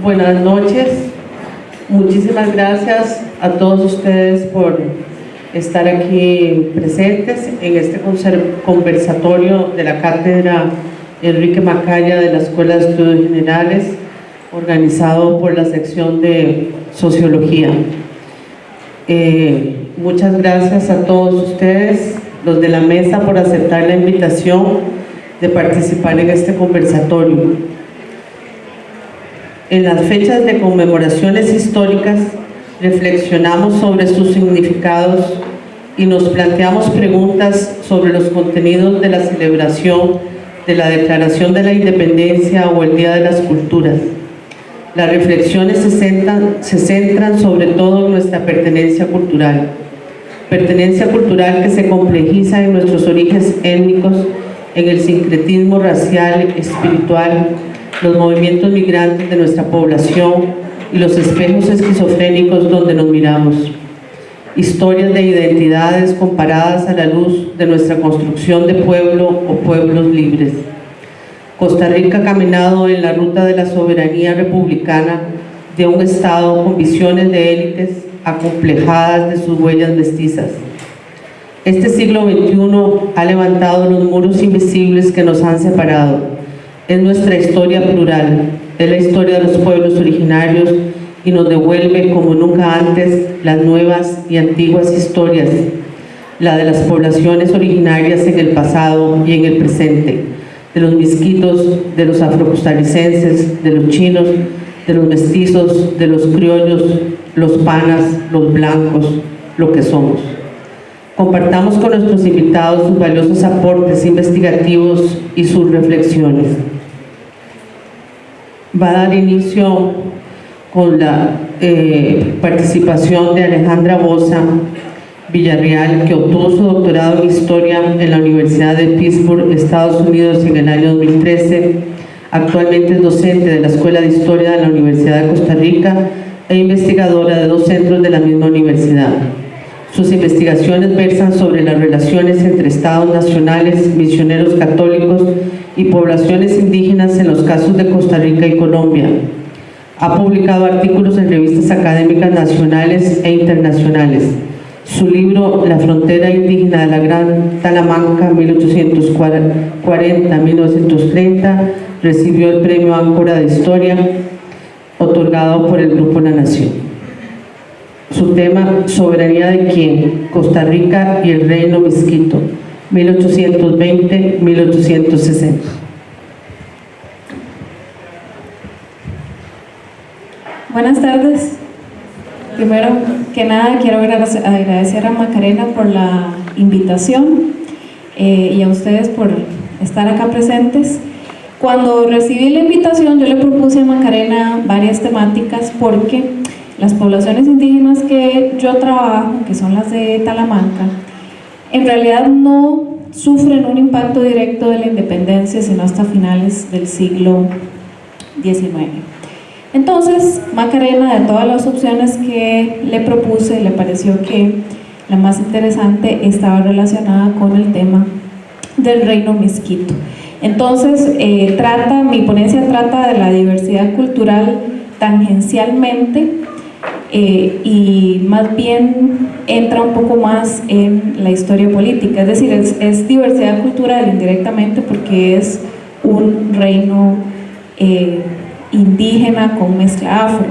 Buenas noches. Muchísimas gracias a todos ustedes por estar aquí presentes en este conversatorio de la Cátedra Enrique Macaya de la Escuela de Estudios Generales, organizado por la sección de Sociología. Muchas gracias a todos ustedes, los de la mesa, por aceptar la invitación de participar en este conversatorio. En las fechas de conmemoraciones históricas reflexionamos sobre sus significados y nos planteamos preguntas sobre los contenidos de la celebración de la Declaración de la Independencia o el Día de las Culturas. Las reflexiones se centran sobre todo en nuestra pertenencia cultural que se complejiza en nuestros orígenes étnicos, en el sincretismo racial, espiritual, los movimientos migrantes de nuestra población y los espejos esquizofrénicos donde nos miramos. Historias de identidades comparadas a la luz de nuestra construcción de pueblo o pueblos libres. Costa Rica ha caminado en la ruta de la soberanía republicana de un Estado con visiones de élites acomplejadas de sus huellas mestizas. Este siglo XXI ha levantado los muros invisibles que nos han separado. Es nuestra historia plural, es la historia de los pueblos originarios y nos devuelve como nunca antes las nuevas y antiguas historias, la de las poblaciones originarias en el pasado y en el presente, de los misquitos, de los afrocostarricenses, de los chinos, de los mestizos, de los criollos, los panas, los blancos, lo que somos. Compartamos con nuestros invitados sus valiosos aportes investigativos y sus reflexiones. Va a dar inicio con la participación de Alejandra Bosa Villarreal, que obtuvo su doctorado en Historia en la Universidad de Pittsburgh, Estados Unidos, en el año 2013. Actualmente es docente de la Escuela de Historia de la Universidad de Costa Rica e investigadora de 2 centros de la misma universidad. Sus investigaciones versan sobre las relaciones entre estados nacionales, misioneros católicos y poblaciones indígenas en los casos de Costa Rica y Colombia. Ha publicado artículos en revistas académicas nacionales e internacionales. Su libro La frontera indígena de la Gran Talamanca, 1840-1930, recibió el premio Áncora de Historia, otorgado por el Grupo La Nación. Su tema, ¿Soberanía de quién? Costa Rica y el Reino Misquito, 1820-1860. Buenas tardes. Primero que nada quiero agradecer a Macarena por la invitación y a ustedes por estar acá presentes. Cuando recibí la invitación yo le propuse a Macarena varias temáticas porque las poblaciones indígenas que yo trabajo, que son las de Talamanca, en realidad no sufren un impacto directo de la independencia sino hasta finales del siglo XIX. Entonces, Macarena, de todas las opciones que le propuse, le pareció que la más interesante estaba relacionada con el tema del Reino Misquito. Entonces, mi ponencia trata de la diversidad cultural tangencialmente y más bien entra un poco más en la historia política, es decir, es diversidad cultural indirectamente porque es un reino indígena con mezcla afro,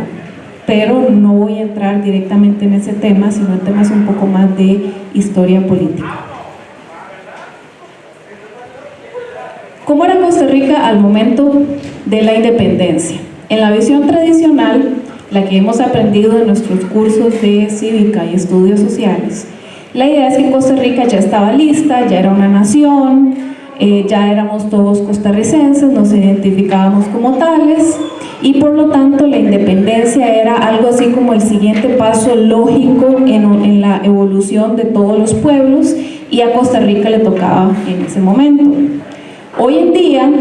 pero no voy a entrar directamente en ese tema, sino en temas un poco más de historia política. ¿Cómo era Costa Rica al momento de la independencia? En la visión tradicional, la que hemos aprendido en nuestros cursos de cívica y estudios sociales, la idea es que Costa Rica ya estaba lista, ya era una nación, ya éramos todos costarricenses, nos identificábamos como tales y por lo tanto la independencia era algo así como el siguiente paso lógico en la evolución de todos los pueblos y a Costa Rica le tocaba en ese momento. Hoy en día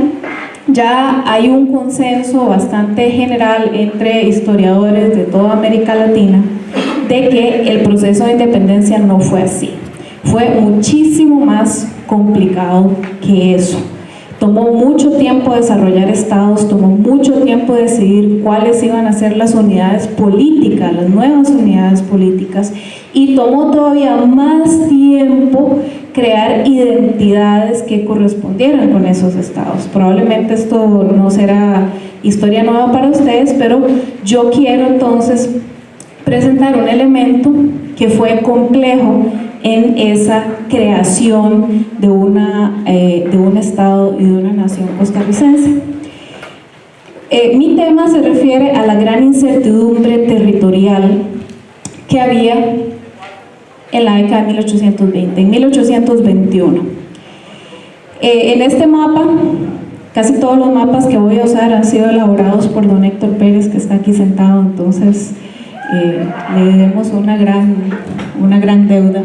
ya hay un consenso bastante general entre historiadores de toda América Latina de que el proceso de independencia no fue así, fue muchísimo más complicado que eso. Tomó mucho tiempo desarrollar estados, tomó mucho tiempo decidir cuáles iban a ser las unidades políticas, las nuevas unidades políticas, y tomó todavía más tiempo crear identidades que correspondieran con esos estados. Probablemente esto no será historia nueva para ustedes, pero yo quiero entonces presentar un elemento que fue complejo en esa creación de un estado y de una nación costarricense. Mi tema se refiere a la gran incertidumbre territorial que había en la década de 1820, en 1821. En este mapa, casi todos los mapas que voy a usar han sido elaborados por don Héctor Pérez, que está aquí sentado, entonces le debemos una gran deuda.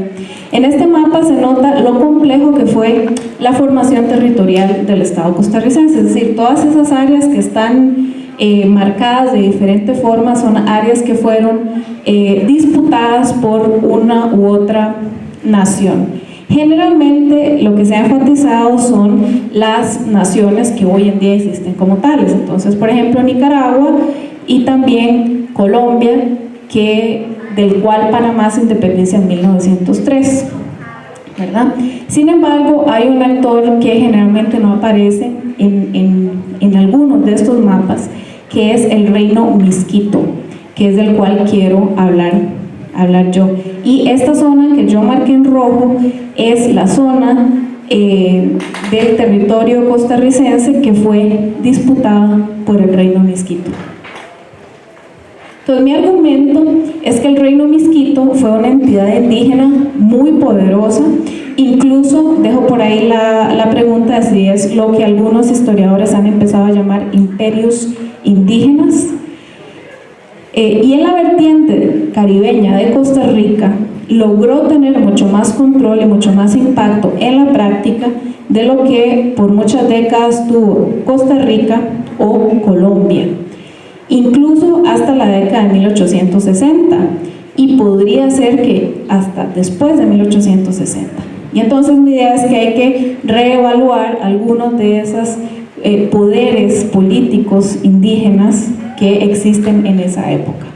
En este mapa se nota lo complejo que fue la formación territorial del Estado costarricense, es decir, todas esas áreas que están marcadas de diferentes formas son áreas que fueron disputadas por una u otra nación. Generalmente lo que se ha enfatizado son las naciones que hoy en día existen como tales, entonces por ejemplo Nicaragua y también Colombia, del cual Panamá se independencia en 1903, ¿verdad? Sin embargo, hay un actor que generalmente no aparece en algunos de estos mapas, que es el reino Miskito, que es del cual quiero hablar yo. Y esta zona que yo marqué en rojo es la zona del territorio costarricense que fue disputada por el reino Miskito. Entonces mi argumento es que el reino Miskito fue una entidad indígena muy poderosa, incluso dejo por ahí la pregunta de si es lo que algunos historiadores han empezado a llamar imperios indígenas, y en la vertiente caribeña de Costa Rica logró tener mucho más control y mucho más impacto en la práctica de lo que por muchas décadas tuvo Costa Rica o Colombia, incluso hasta la década de 1860, y podría ser que hasta después de 1860. Y entonces mi idea es que hay que reevaluar algunos de esos poderes políticos indígenas que existen en esa época.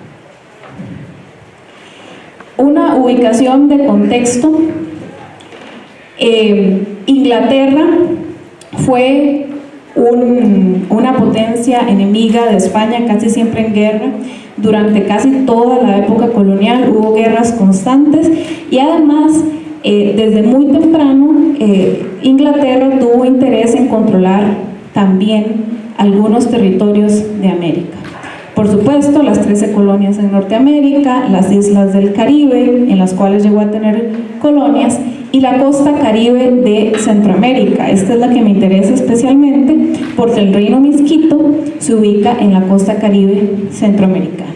Una ubicación de contexto. Inglaterra fue una potencia enemiga de España, casi siempre en guerra. Durante casi toda la época colonial hubo guerras constantes, y además desde muy temprano Inglaterra tuvo interés en controlar también algunos territorios de América. Por supuesto, las 13 colonias en Norteamérica, las islas del Caribe, en las cuales llegó a tener colonias, y la costa caribe de Centroamérica. Esta es la que me interesa especialmente porque el reino Miskito se ubica en la costa caribe centroamericana.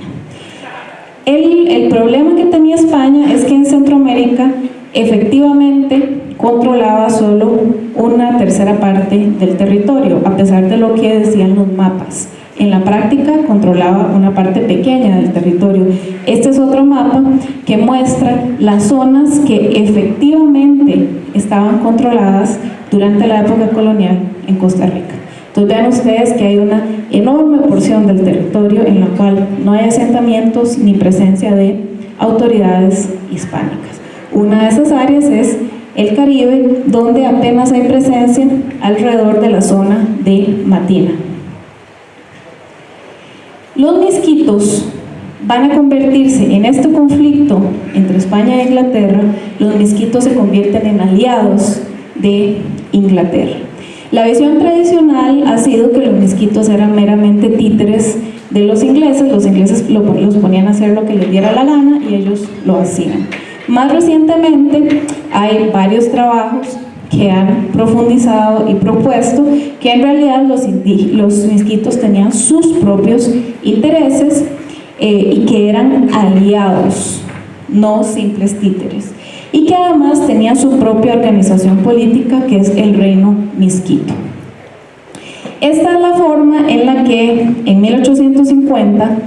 El problema que tenía España es que en Centroamérica efectivamente controlaba solo una tercera parte del territorio, a pesar de lo que decían los mapas. En la práctica controlaba una parte pequeña del territorio. Este es otro mapa que muestra las zonas que efectivamente estaban controladas durante la época colonial en Costa Rica. Entonces vean ustedes que hay una enorme porción del territorio en la cual no hay asentamientos ni presencia de autoridades hispánicas. Una de esas áreas es el Caribe, donde apenas hay presencia alrededor de la zona de Matina. Los misquitos van a convertirse en este conflicto entre España e Inglaterra. Los misquitos se convierten en aliados de Inglaterra. La visión tradicional ha sido que los misquitos eran meramente títeres de los ingleses los ponían a hacer lo que les diera la gana y ellos lo hacían. Más recientemente hay varios trabajos que han profundizado y propuesto que en realidad los misquitos tenían sus propios intereses y que eran aliados, no simples títeres, y que además tenían su propia organización política, que es el reino Miskito. Esta es la forma en la que en 1850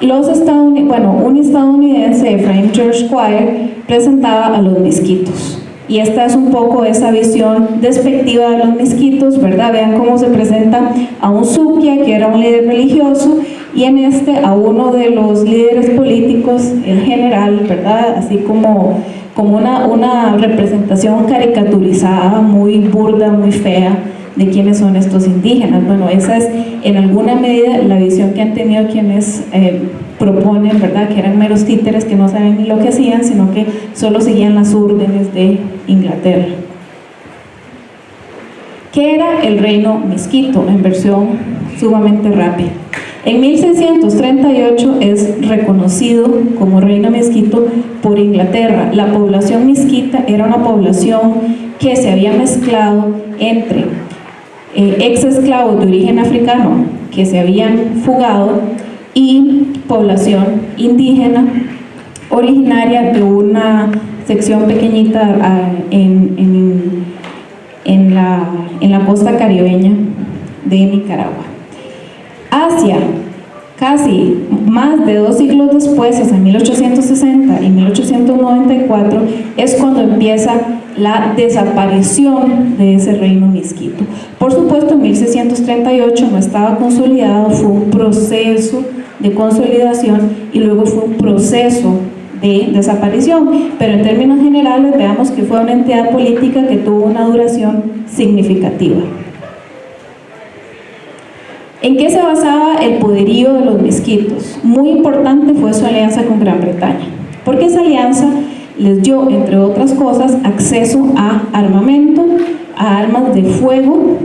un estadounidense, Ephraim George Squire, presentaba a los misquitos. Y esta es un poco esa visión despectiva de los misquitos, ¿verdad? Vean cómo se presenta a un Suquia, que era un líder religioso, y en a uno de los líderes políticos, el general, ¿verdad? Así como una representación caricaturizada, muy burda, muy fea, de quiénes son estos indígenas. Bueno, esa es en alguna medida la visión que han tenido quienes proponen, ¿verdad?, que eran meros títeres que no saben ni lo que hacían, sino que solo seguían las órdenes de Inglaterra. ¿Qué era el reino misquito? En versión sumamente rápida. En 1638 es reconocido como reino misquito por Inglaterra. La población misquita era una población que se había mezclado entre ex esclavos de origen africano que se habían fugado y población indígena originaria de una sección pequeñita en la costa caribeña de Nicaragua. Hacia casi más de 2 siglos después, hacia 1860 y 1894, es cuando empieza la desaparición de ese reino misquito. Por supuesto, en 1638 no estaba consolidado, fue un proceso de consolidación y luego fue un proceso de desaparición, pero en términos generales veamos que fue una entidad política que tuvo una duración significativa. ¿En qué se basaba el poderío de los misquitos? Muy importante fue su alianza con Gran Bretaña, porque esa alianza les dio, entre otras cosas, acceso a armamento, a armas de fuego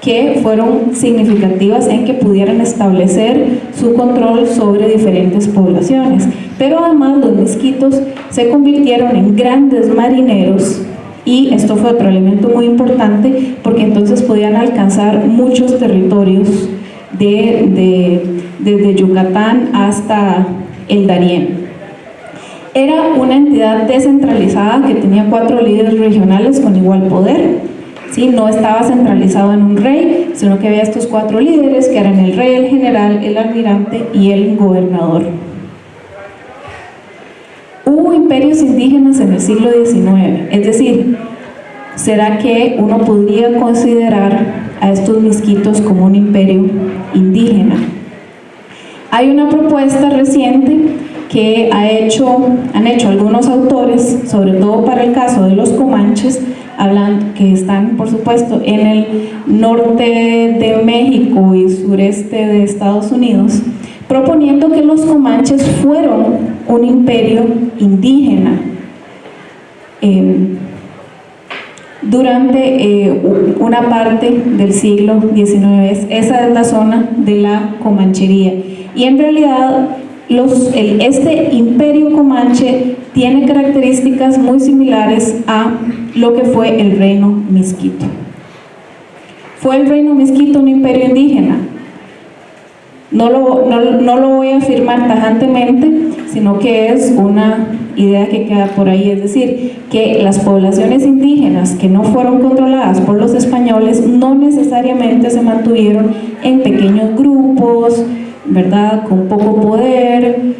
que fueron significativas en que pudieran establecer su control sobre diferentes poblaciones. Pero además los misquitos se convirtieron en grandes marineros, y esto fue otro elemento muy importante porque entonces podían alcanzar muchos territorios desde Yucatán hasta el Darién. Era una entidad descentralizada que tenía 4 líderes regionales con igual poder, ¿sí? No estaba centralizado en un rey, sino que había estos 4 líderes que eran el rey, el general, el almirante y el gobernador. Hubo imperios indígenas en el siglo XIX, es decir, ¿será que uno podría considerar a estos misquitos como un imperio indígena? Hay una propuesta reciente que han hecho algunos autores, sobre todo para el caso de los comanches, que están, por supuesto, en el norte de México y sureste de Estados Unidos, proponiendo que los comanches fueron un imperio indígena durante una parte del siglo XIX. Esa es la zona de la comanchería, y en realidad este imperio comanche tiene características muy similares a lo que fue el reino misquito. ¿Fue el reino misquito un imperio indígena? No lo voy a afirmar tajantemente, sino que es una idea que queda por ahí, es decir, que las poblaciones indígenas que no fueron controladas por los españoles no necesariamente se mantuvieron en pequeños grupos, ¿verdad?, con poco poder,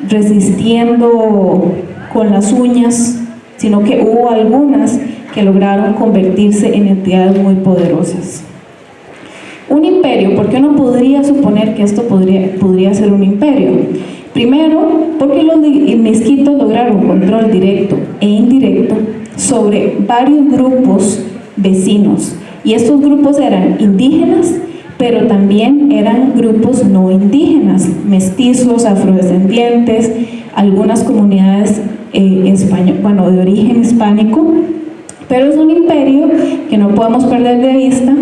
resistiendo con las uñas, sino que hubo algunas que lograron convertirse en entidades muy poderosas. Un imperio, ¿por qué uno podría suponer que esto podría ser un imperio? Primero, porque los misquitos lograron control directo e indirecto sobre varios grupos vecinos, y estos grupos eran indígenas, pero también eran grupos no indígenas, mestizos, afrodescendientes, algunas comunidades de origen hispánico, pero es un imperio que no podemos perder de vista,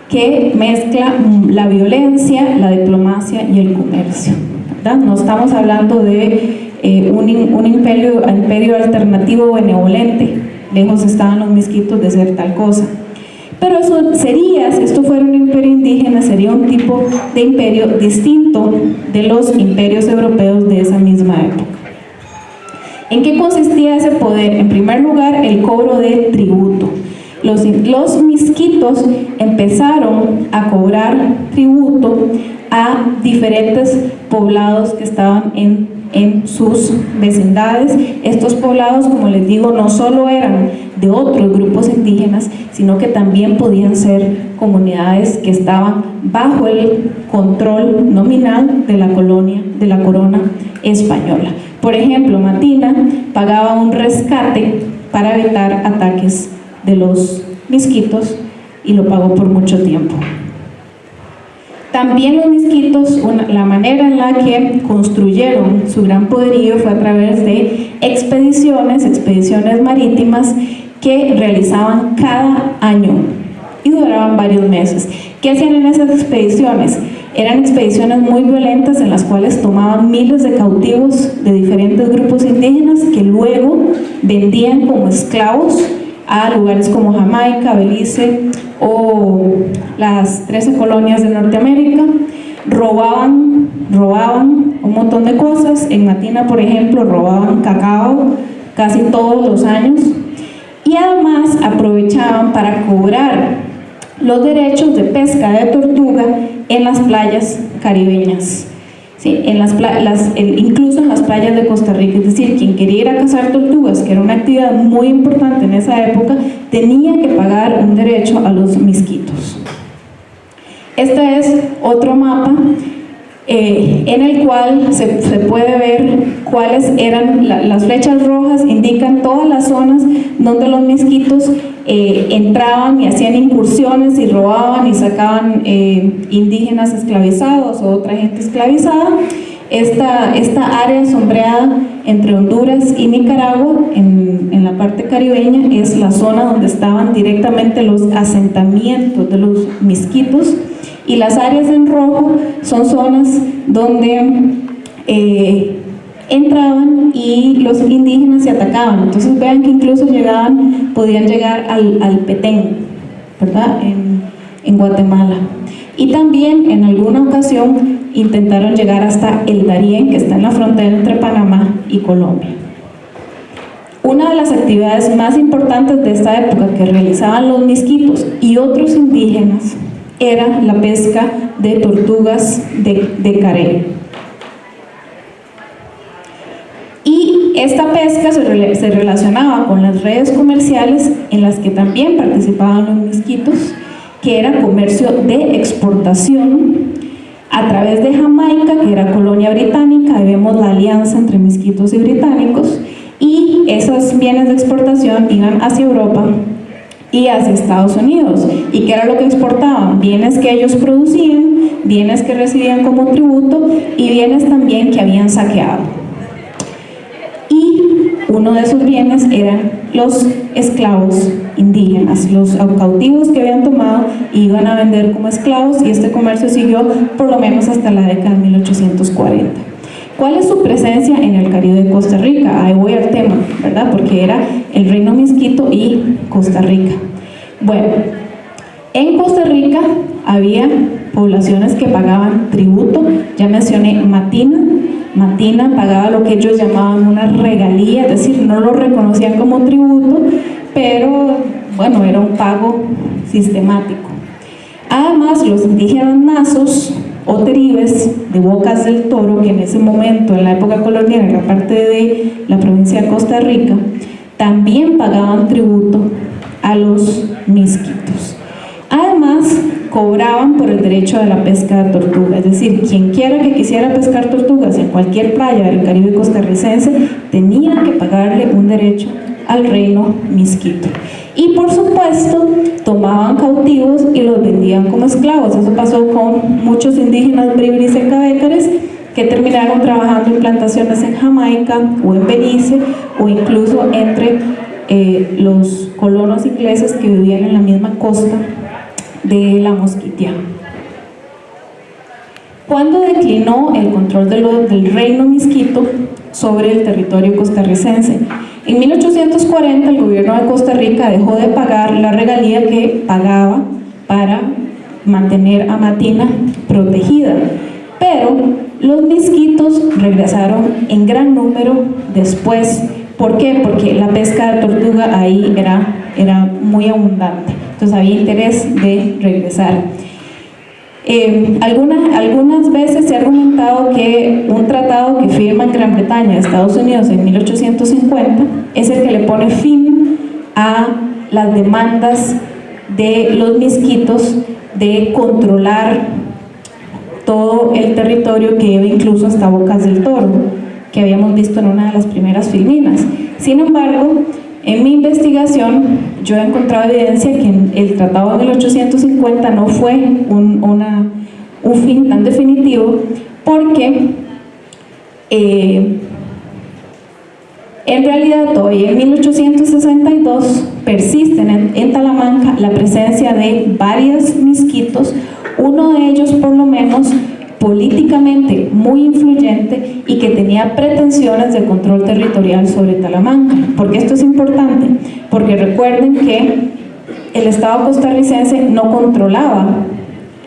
que mezcla la violencia, la diplomacia y el comercio, ¿verdad? No estamos hablando de un imperio alternativo benevolente, lejos estaban los misquitos de ser tal cosa. Pero eso sería, si esto fuera un imperio indígena, sería un tipo de imperio distinto de los imperios europeos de esa misma época. ¿En qué consistía ese poder? En primer lugar, el cobro de tributo. Los misquitos empezaron a cobrar tributo a diferentes poblados que estaban en sus vecindades. Estos poblados, como les digo, no solo eran de otros grupos indígenas, sino que también podían ser comunidades que estaban bajo el control nominal de la corona española. Por ejemplo, Matina pagaba un rescate para evitar ataques de los misquitos y lo pagó por mucho tiempo. También los misquitos, la manera en la que construyeron su gran poderío fue a través de expediciones marítimas que realizaban cada año y duraban varios meses. ¿Qué hacían en esas expediciones? Eran expediciones muy violentas en las cuales tomaban miles de cautivos de diferentes grupos indígenas que luego vendían como esclavos a lugares como Jamaica, Belice o las 13 colonias de Norteamérica. Robaban un montón de cosas. En Matina, por ejemplo, robaban cacao casi todos los años y además aprovechaban para cobrar los derechos de pesca de tortuga en las playas caribeñas, ¿sí? Incluso en las playas de Costa Rica. Es decir, quien quería ir a cazar tortugas, que era una actividad muy importante en esa época, tenía que pagar un derecho a los misquitos. Este es otro mapa en el cual se puede ver cuáles eran las flechas rojas, indican todas las zonas donde los misquitos entraban y hacían incursiones y robaban y sacaban indígenas esclavizados o otra gente esclavizada. Esta área sombreada entre Honduras y Nicaragua en la parte caribeña es la zona donde estaban directamente los asentamientos de los misquitos, y las áreas en rojo son zonas donde entraban y los indígenas se atacaban. Entonces vean que incluso podían llegar al Petén, ¿verdad? En Guatemala. Y también en alguna ocasión intentaron llegar hasta el Darién, que está en la frontera entre Panamá y Colombia. Una de las actividades más importantes de esta época que realizaban los misquitos y otros indígenas era la pesca de tortugas de carey. Y esta pesca se relacionaba con las redes comerciales en las que también participaban los misquitos, que era comercio de exportación a través de Jamaica, que era colonia británica. Ahí vemos la alianza entre misquitos y británicos, y esos bienes de exportación iban hacia Europa y hacia Estados Unidos. ¿Y qué era lo que exportaban? Bienes que ellos producían, bienes que recibían como tributo y bienes también que habían saqueado. Y uno de esos bienes eran los esclavos indígenas, los cautivos que habían tomado y iban a vender como esclavos, y este comercio siguió por lo menos hasta la década de 1840. ¿Cuál es su presencia en el Caribe de Costa Rica? Ahí voy al tema, ¿verdad? Porque era el Reino Misquito y Costa Rica. Bueno, en Costa Rica había poblaciones que pagaban tributo. Ya mencioné Matina. Matina pagaba lo que ellos llamaban una regalía, es decir, no lo reconocían como tributo, pero bueno, era un pago sistemático. Además, los indígenas nazos o teribes de Bocas del Toro, que en ese momento, en la época colonial, era parte de la provincia de Costa Rica, también pagaban tributo a los misquitos. Además, cobraban por el derecho de la pesca de tortuga, es decir, quien quiera que quisiera pescar tortugas en cualquier playa del Caribe costarricense tenía que pagarle un derecho al reino misquito. Y por supuesto, tomaban cautivos y los vendían como esclavos. Eso pasó con muchos indígenas bribris en Cabécares que terminaron trabajando en plantaciones en Jamaica o en Belice, o incluso entre los colonos ingleses que vivían en la misma costa de la Mosquitia. ¿Cuándo declinó el control del reino misquito sobre el territorio costarricense? En 1840 el gobierno de Costa Rica dejó de pagar la regalía que pagaba para mantener a Matina protegida, pero los misquitos regresaron en gran número después. ¿Por qué? Porque la pesca de tortuga ahí era muy abundante, entonces había interés de regresar. Algunas veces se ha argumentado que un tratado que firman Gran Bretaña y Estados Unidos en 1850 es el que le pone fin a las demandas de los misquitos de controlar todo el territorio que iba incluso hasta Bocas del Toro, que habíamos visto en una de las primeras filminas. Sin embargo, en mi investigación yo he encontrado evidencia que el Tratado de 1850 no fue un fin tan definitivo, porque en realidad todavía en 1862 persisten en Talamanca la presencia de varios misquitos, uno de ellos por lo menos políticamente muy influyente y que tenía pretensiones de control territorial sobre Talamanca. ¿Por qué esto es importante? Porque recuerden que el Estado costarricense no controlaba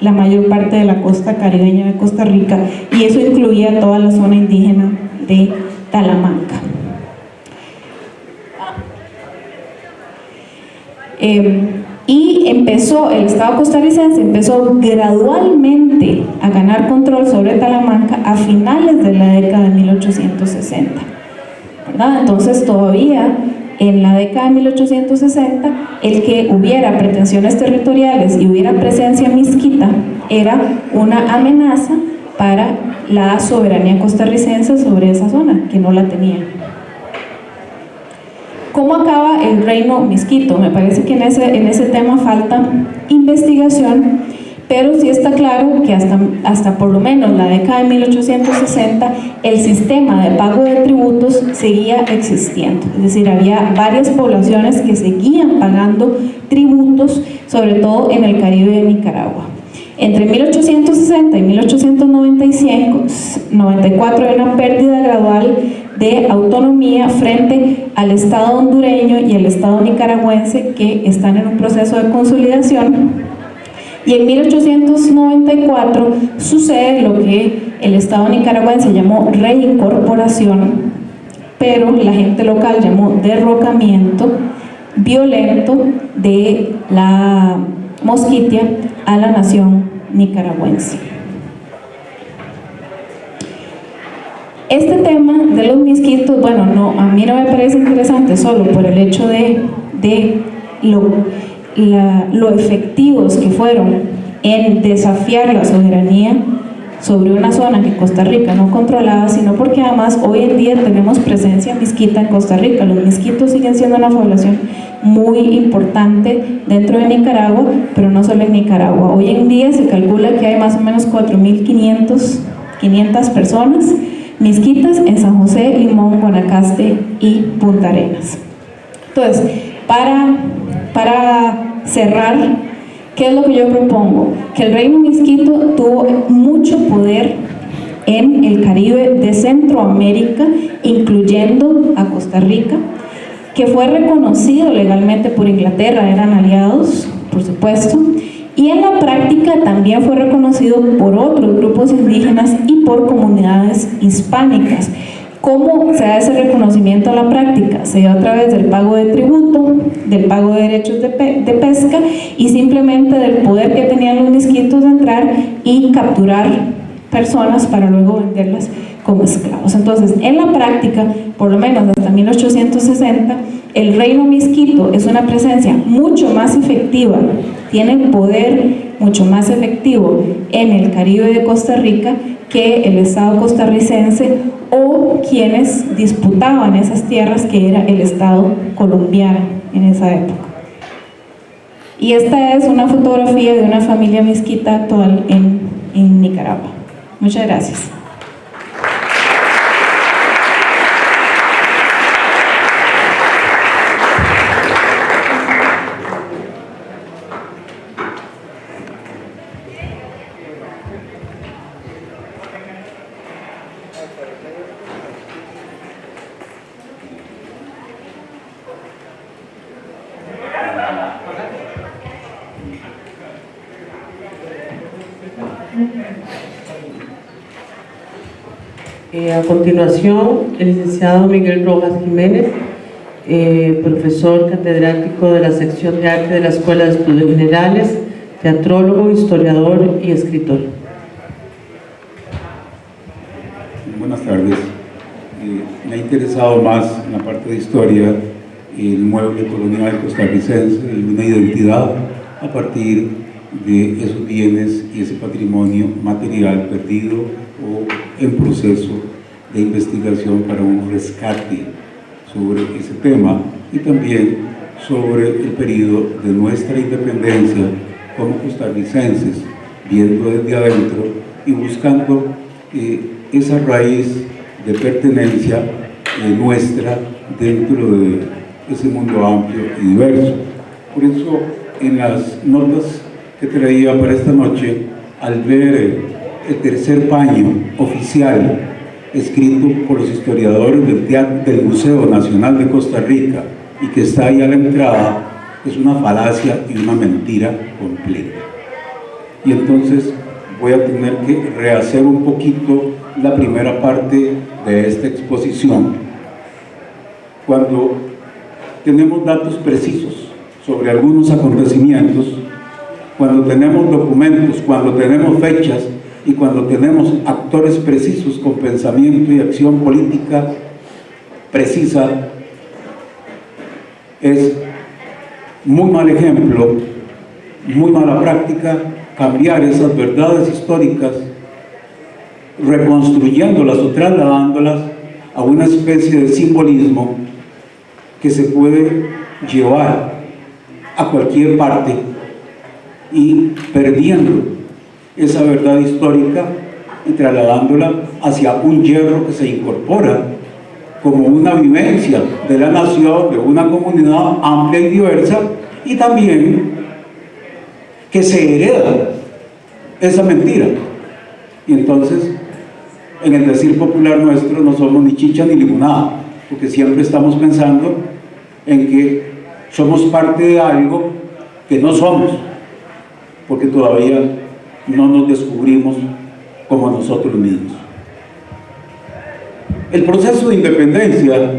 la mayor parte de la costa caribeña de Costa Rica, y eso incluía toda la zona indígena de Talamanca. Y el Estado costarricense empezó gradualmente a ganar control sobre Talamanca a finales de la década de 1860, ¿verdad? Entonces todavía en la década de 1860 el que hubiera pretensiones territoriales y hubiera presencia misquita era una amenaza para la soberanía costarricense sobre esa zona, que no la tenía. ¿Cómo acaba el reino misquito? Me parece que en ese tema falta investigación, pero sí está claro que hasta por lo menos la década de 1860 el sistema de pago de tributos seguía existiendo, es decir, había varias poblaciones que seguían pagando tributos, sobre todo en el Caribe de Nicaragua. Entre 1860 y 1894 hay una pérdida gradual de autonomía frente al Estado hondureño y el Estado nicaragüense, que están en un proceso de consolidación, y en 1894 sucede lo que el Estado nicaragüense llamó reincorporación, pero la gente local llamó derrocamiento violento de la Mosquitia a la nación nicaragüense. Este tema de los misquitos, bueno, a mí no me parece interesante solo por el hecho de lo efectivos que fueron en desafiar la soberanía sobre una zona que Costa Rica no controlaba, sino porque además hoy en día tenemos presencia misquita en Costa Rica. Los misquitos siguen siendo una población muy importante dentro de Nicaragua, pero no solo en Nicaragua. Hoy en día se calcula que hay más o menos 4.500 personas misquitas en San José, Limón, Guanacaste y Punta Arenas. Entonces, para cerrar, ¿qué es lo que yo propongo? Que el reino misquito tuvo mucho poder en el Caribe de Centroamérica, incluyendo a Costa Rica, que fue reconocido legalmente por Inglaterra, eran aliados, por supuesto, y en la práctica también fue reconocido por otros grupos indígenas y por comunidades hispánicas. ¿Cómo se da ese reconocimiento a la práctica? Se da a través del pago de tributo, del pago de derechos de pesca y simplemente del poder que tenían los misquitos de entrar y capturar personas para luego venderlas como esclavos. Entonces, en la práctica, por lo menos hasta 1860, el reino misquito es una presencia mucho más efectiva, tiene poder mucho más efectivo en el Caribe de Costa Rica que el Estado costarricense o quienes disputaban esas tierras, que era el Estado colombiano en esa época. Y esta es una fotografía de una familia misquita actual en Nicaragua. Muchas gracias. A continuación, el licenciado Miguel Rojas Jiménez, profesor catedrático de la sección de arte de la Escuela de Estudios Generales, teatrólogo, historiador y escritor. Buenas tardes. Me ha interesado más en la parte de historia el mueble colonial costarricense y una identidad a partir de esos bienes y ese patrimonio material perdido o en proceso de investigación para un rescate sobre ese tema, y también sobre el periodo de nuestra independencia como costarricenses, viendo desde adentro y buscando esa raíz de pertenencia nuestra dentro de ese mundo amplio y diverso. Por eso, en las notas que traía para esta noche, al ver el tercer paño oficial escrito por los historiadores del Museo Nacional de Costa Rica y que está ahí a la entrada, es una falacia y una mentira completa. Y entonces voy a tener que rehacer un poquito la primera parte de esta exposición. Cuando tenemos datos precisos sobre algunos acontecimientos, cuando tenemos documentos, cuando tenemos fechas y cuando tenemos actores precisos con pensamiento y acción política precisa, es muy mal ejemplo, muy mala práctica cambiar esas verdades históricas, reconstruyéndolas o trasladándolas a una especie de simbolismo que se puede llevar a cualquier parte y perdiendo esa verdad histórica y trasladándola hacia un hierro que se incorpora como una vivencia de la nación, de una comunidad amplia y diversa, y también que se hereda esa mentira. Y entonces, en el decir popular nuestro, no somos ni chicha ni limonada, porque siempre estamos pensando en que somos parte de algo que no somos, porque todavía no nos descubrimos como nosotros mismos. El proceso de independencia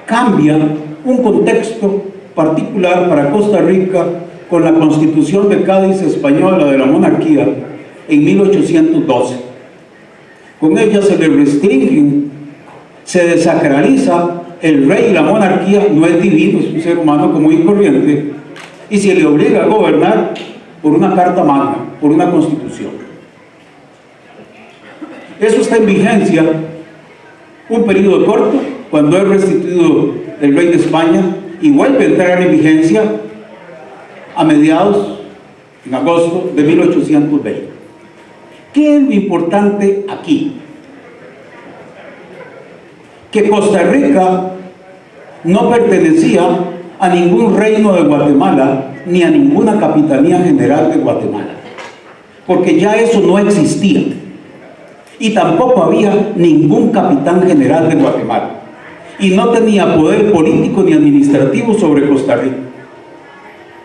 cambia un contexto particular para Costa Rica con la Constitución de Cádiz española de la monarquía en 1812. Con ella se le restringen, se desacraliza el rey y la monarquía, no es divino, es un ser humano común y corriente, y se le obliga a gobernar por una carta magna, por una constitución. Eso está en vigencia un periodo corto, cuando es restituido el rey de España, y vuelve a entrar en vigencia a mediados, en agosto de 1820. ¿Qué es lo importante aquí? Que Costa Rica no pertenecía a ningún reino de Guatemala, ni a ninguna capitanía general de Guatemala, porque ya eso no existía, y tampoco había ningún capitán general de Guatemala, y no tenía poder político ni administrativo sobre Costa Rica.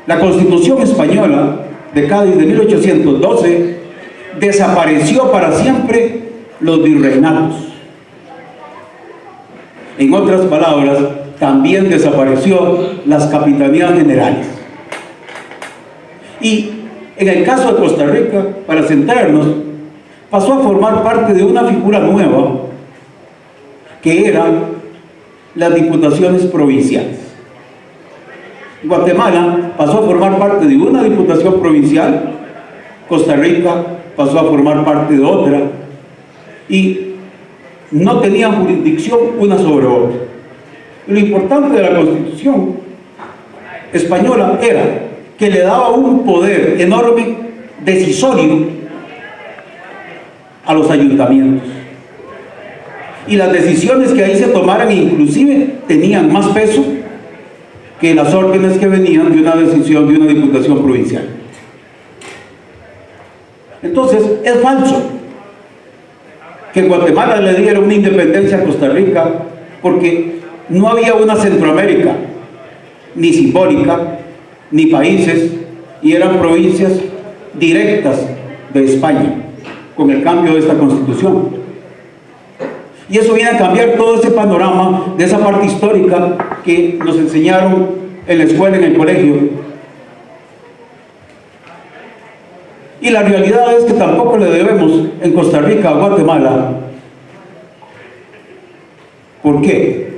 La Constitución española de Cádiz de 1812 desapareció para siempre los virreinatos. En otras palabras, también desapareció las capitanías generales. Y en el caso de Costa Rica, para centrarnos, pasó a formar parte de una figura nueva, que eran las diputaciones provinciales. Guatemala pasó a formar parte de una diputación provincial, Costa Rica pasó a formar parte de otra, y no tenían jurisdicción una sobre otra. Lo importante de la Constitución española era que le daba un poder enorme decisorio a los ayuntamientos, y las decisiones que ahí se tomaran inclusive tenían más peso que las órdenes que venían de una decisión de una diputación provincial. Entonces es falso que Guatemala le diera una independencia a Costa Rica, porque no había una Centroamérica, ni simbólica, ni países, y eran provincias directas de España, con el cambio de esta Constitución. Y eso viene a cambiar todo ese panorama de esa parte histórica que nos enseñaron en la escuela, en el colegio. Y la realidad es que tampoco le debemos en Costa Rica a Guatemala. ¿Por qué?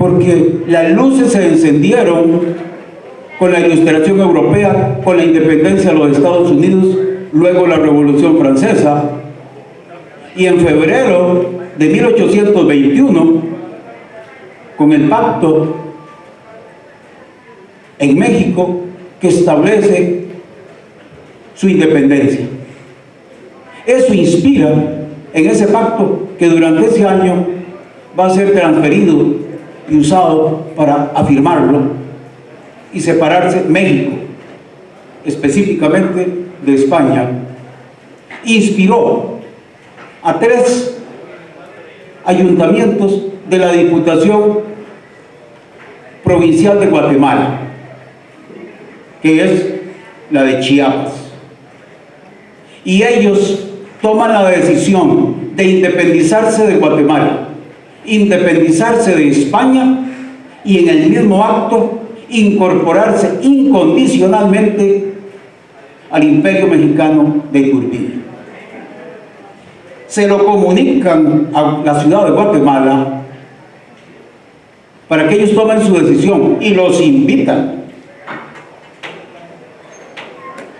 porque las luces se encendieron con la Ilustración Europea, con la independencia de los Estados Unidos, luego la Revolución Francesa, y en febrero de 1821, con el pacto en México que establece su independencia. Eso inspira en ese pacto que durante ese año va a ser transferido y usado para afirmarlo y separarse México, específicamente de España. Inspiró a 3 ayuntamientos de la Diputación Provincial de Guatemala, que es la de Chiapas, y ellos toman la decisión de independizarse de Guatemala, independizarse de España y en el mismo acto incorporarse incondicionalmente al Imperio Mexicano de Iturbide. Se lo comunican a la ciudad de Guatemala para que ellos tomen su decisión y los invitan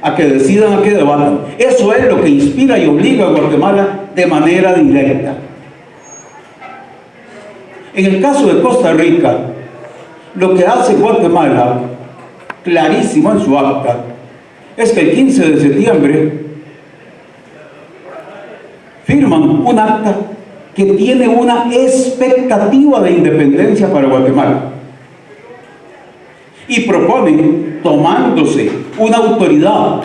a que decidan, a que debatan. Eso es lo que inspira y obliga a Guatemala de manera directa. En el caso de Costa Rica, lo que hace Guatemala, clarísimo en su acta, es que el 15 de septiembre firman un acta que tiene una expectativa de independencia para Guatemala y proponen, tomándose una autoridad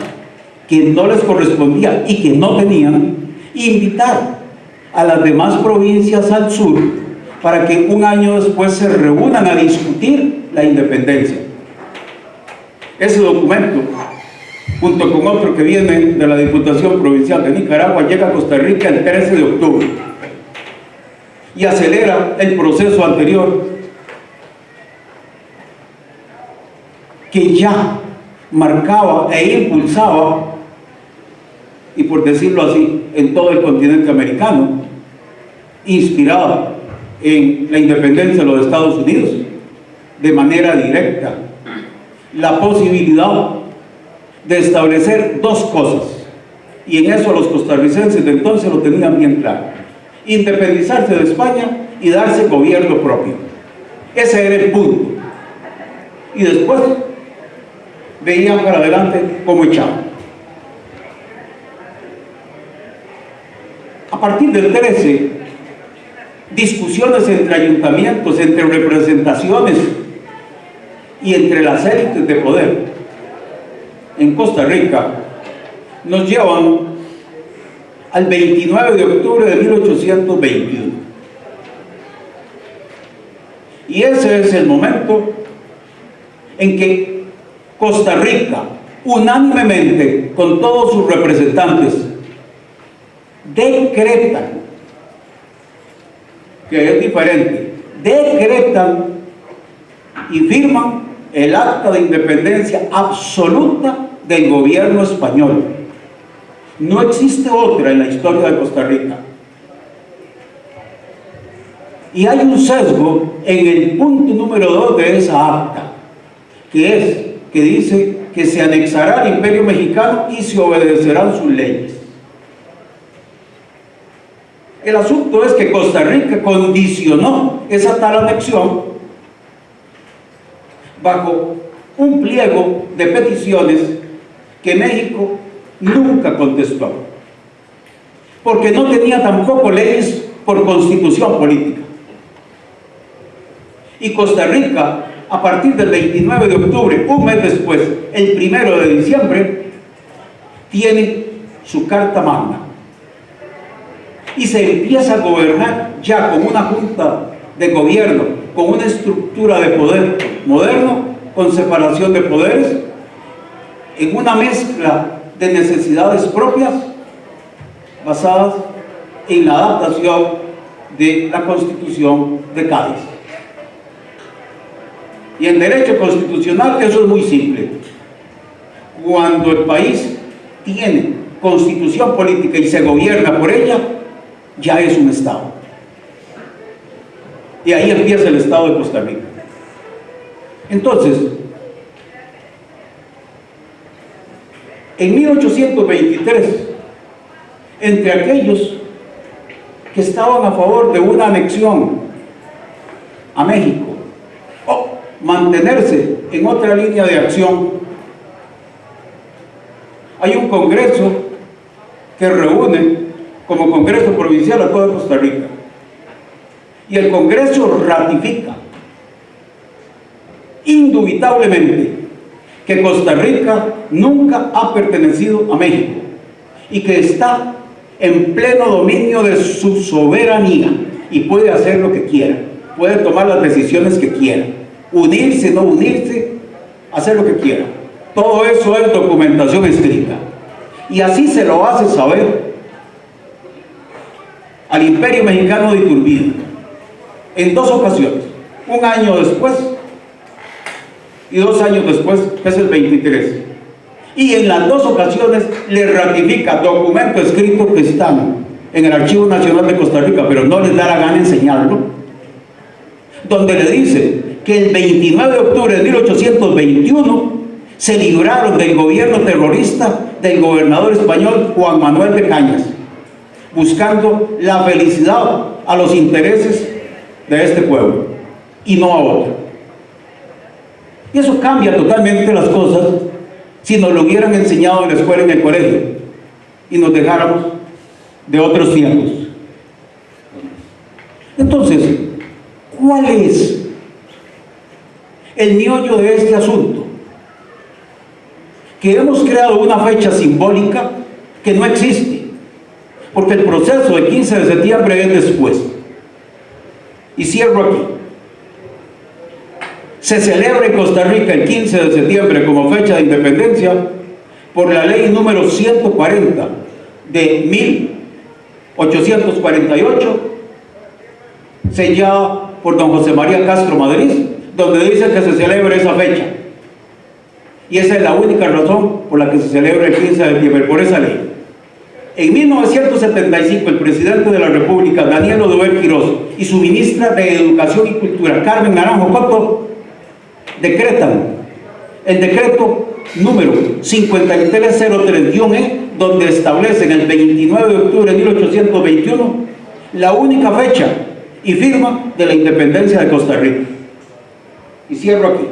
que no les correspondía y que no tenían, invitar a las demás provincias al sur para que un año después se reúnan a discutir la independencia. Ese documento, junto con otro que viene de la Diputación Provincial de Nicaragua, llega a Costa Rica el 13 de octubre y acelera el proceso anterior que ya marcaba e impulsaba, y por decirlo así, en todo el continente americano, inspirado en la independencia de los Estados Unidos, de manera directa, la posibilidad de establecer 2 cosas, y en eso los costarricenses de entonces lo tenían bien claro: independizarse de España y darse gobierno propio. Ese era el punto, y después veían para adelante cómo echaban. A partir del 13, discusiones entre ayuntamientos, entre representaciones y entre las élites de poder en Costa Rica nos llevan al 29 de octubre de 1821. Y ese es el momento en que Costa Rica, unánimemente, con todos sus representantes, decretan, que es diferente, decretan y firman el acta de independencia absoluta del gobierno español. No existe otra en la historia de Costa Rica. Y hay un sesgo en el punto número 2 de esa acta, que dice que se anexará al Imperio Mexicano y se obedecerán sus leyes. El asunto es que Costa Rica condicionó esa tal anexión bajo un pliego de peticiones que México nunca contestó, porque no tenía tampoco leyes por constitución política. Y Costa Rica, a partir del 29 de octubre, un mes después, el 1 de diciembre, tiene su Carta Magna y se empieza a gobernar ya con una junta de gobierno, con una estructura de poder moderno, con separación de poderes, en una mezcla de necesidades propias basadas en la adaptación de la Constitución de Cádiz. Y en derecho constitucional eso es muy simple. Cuando el país tiene constitución política y se gobierna por ella, ya es un Estado. y ahí empieza el Estado de Costa Rica. Entonces, en 1823, entre aquellos que estaban a favor de una anexión a México o mantenerse en otra línea de acción, hay un congreso que reúne como Congreso Provincial a toda Costa Rica, y el Congreso ratifica indubitablemente que Costa Rica nunca ha pertenecido a México y que está en pleno dominio de su soberanía y puede hacer lo que quiera, puede tomar las decisiones que quiera, unirse, no unirse, hacer lo que quiera. Todo eso es documentación escrita, y así se lo hace saber al Imperio Mexicano de Iturbide en dos ocasiones, un año después y 2 años después, que es el 23, y en las dos ocasiones le ratifica documento escrito que están en el Archivo Nacional de Costa Rica, pero no les da la gana enseñarlo, donde le dice que el 29 de octubre de 1821 se libraron del gobierno terrorista del gobernador español Juan Manuel de Cañas, buscando la felicidad a los intereses de este pueblo y no a otro. Y eso cambia totalmente las cosas si nos lo hubieran enseñado en la escuela, en el colegio, y nos dejáramos de otros tiempos. Entonces, ¿cuál es el meollo de este asunto? Que hemos creado una fecha simbólica que no existe, porque el proceso del 15 de septiembre es después. Y cierro aquí. Se celebra en Costa Rica el 15 de septiembre como fecha de independencia por la ley número 140 de 1848, sellada por don José María Castro Madrid, donde dice que se celebra esa fecha. Y esa es la única razón por la que se celebra el 15 de septiembre, por esa ley. En 1975, el presidente de la República, Daniel Oduber Quirós, y su ministra de Educación y Cultura, Carmen Naranjo Coto, decretan el decreto número 5303-E, donde establecen el 29 de octubre de 1821 la única fecha y firma de la independencia de Costa Rica. Y cierro aquí.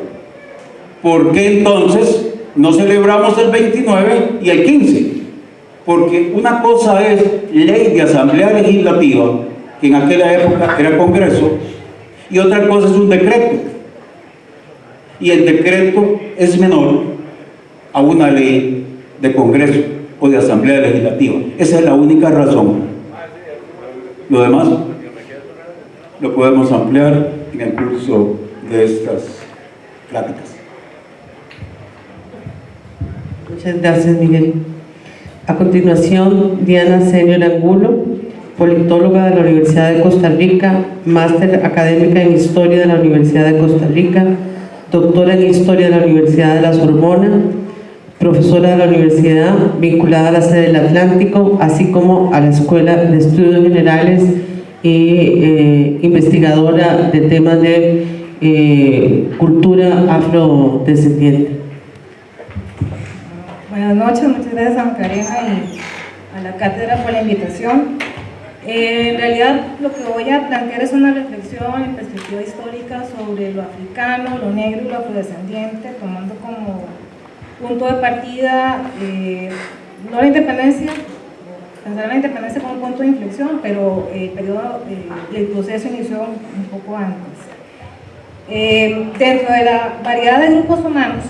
¿Por qué entonces no celebramos el 29 y el 15? Porque una cosa es ley de asamblea legislativa, que en aquella época era Congreso, y otra cosa es un decreto. Y el decreto es menor a una ley de Congreso o de asamblea legislativa. Esa es la única razón. Lo demás lo podemos ampliar en el curso de estas pláticas. Muchas gracias, Miguel. A continuación, Diana Senior Angulo, politóloga de la Universidad de Costa Rica, máster académica en Historia de la Universidad de Costa Rica, doctora en Historia de la Universidad de La Sorbona, profesora de la universidad vinculada a la sede del Atlántico, así como a la Escuela de Estudios Generales y investigadora de temas de cultura afrodescendiente. Buenas noches, muchas gracias a Macarena y a la cátedra por la invitación. En realidad lo que voy a plantear es una reflexión en perspectiva histórica sobre lo africano, lo negro y lo afrodescendiente, tomando como punto de partida no la independencia, pensar en la independencia como un punto de inflexión, pero el periodo y el proceso inició un poco antes. Dentro de la variedad de grupos humanos,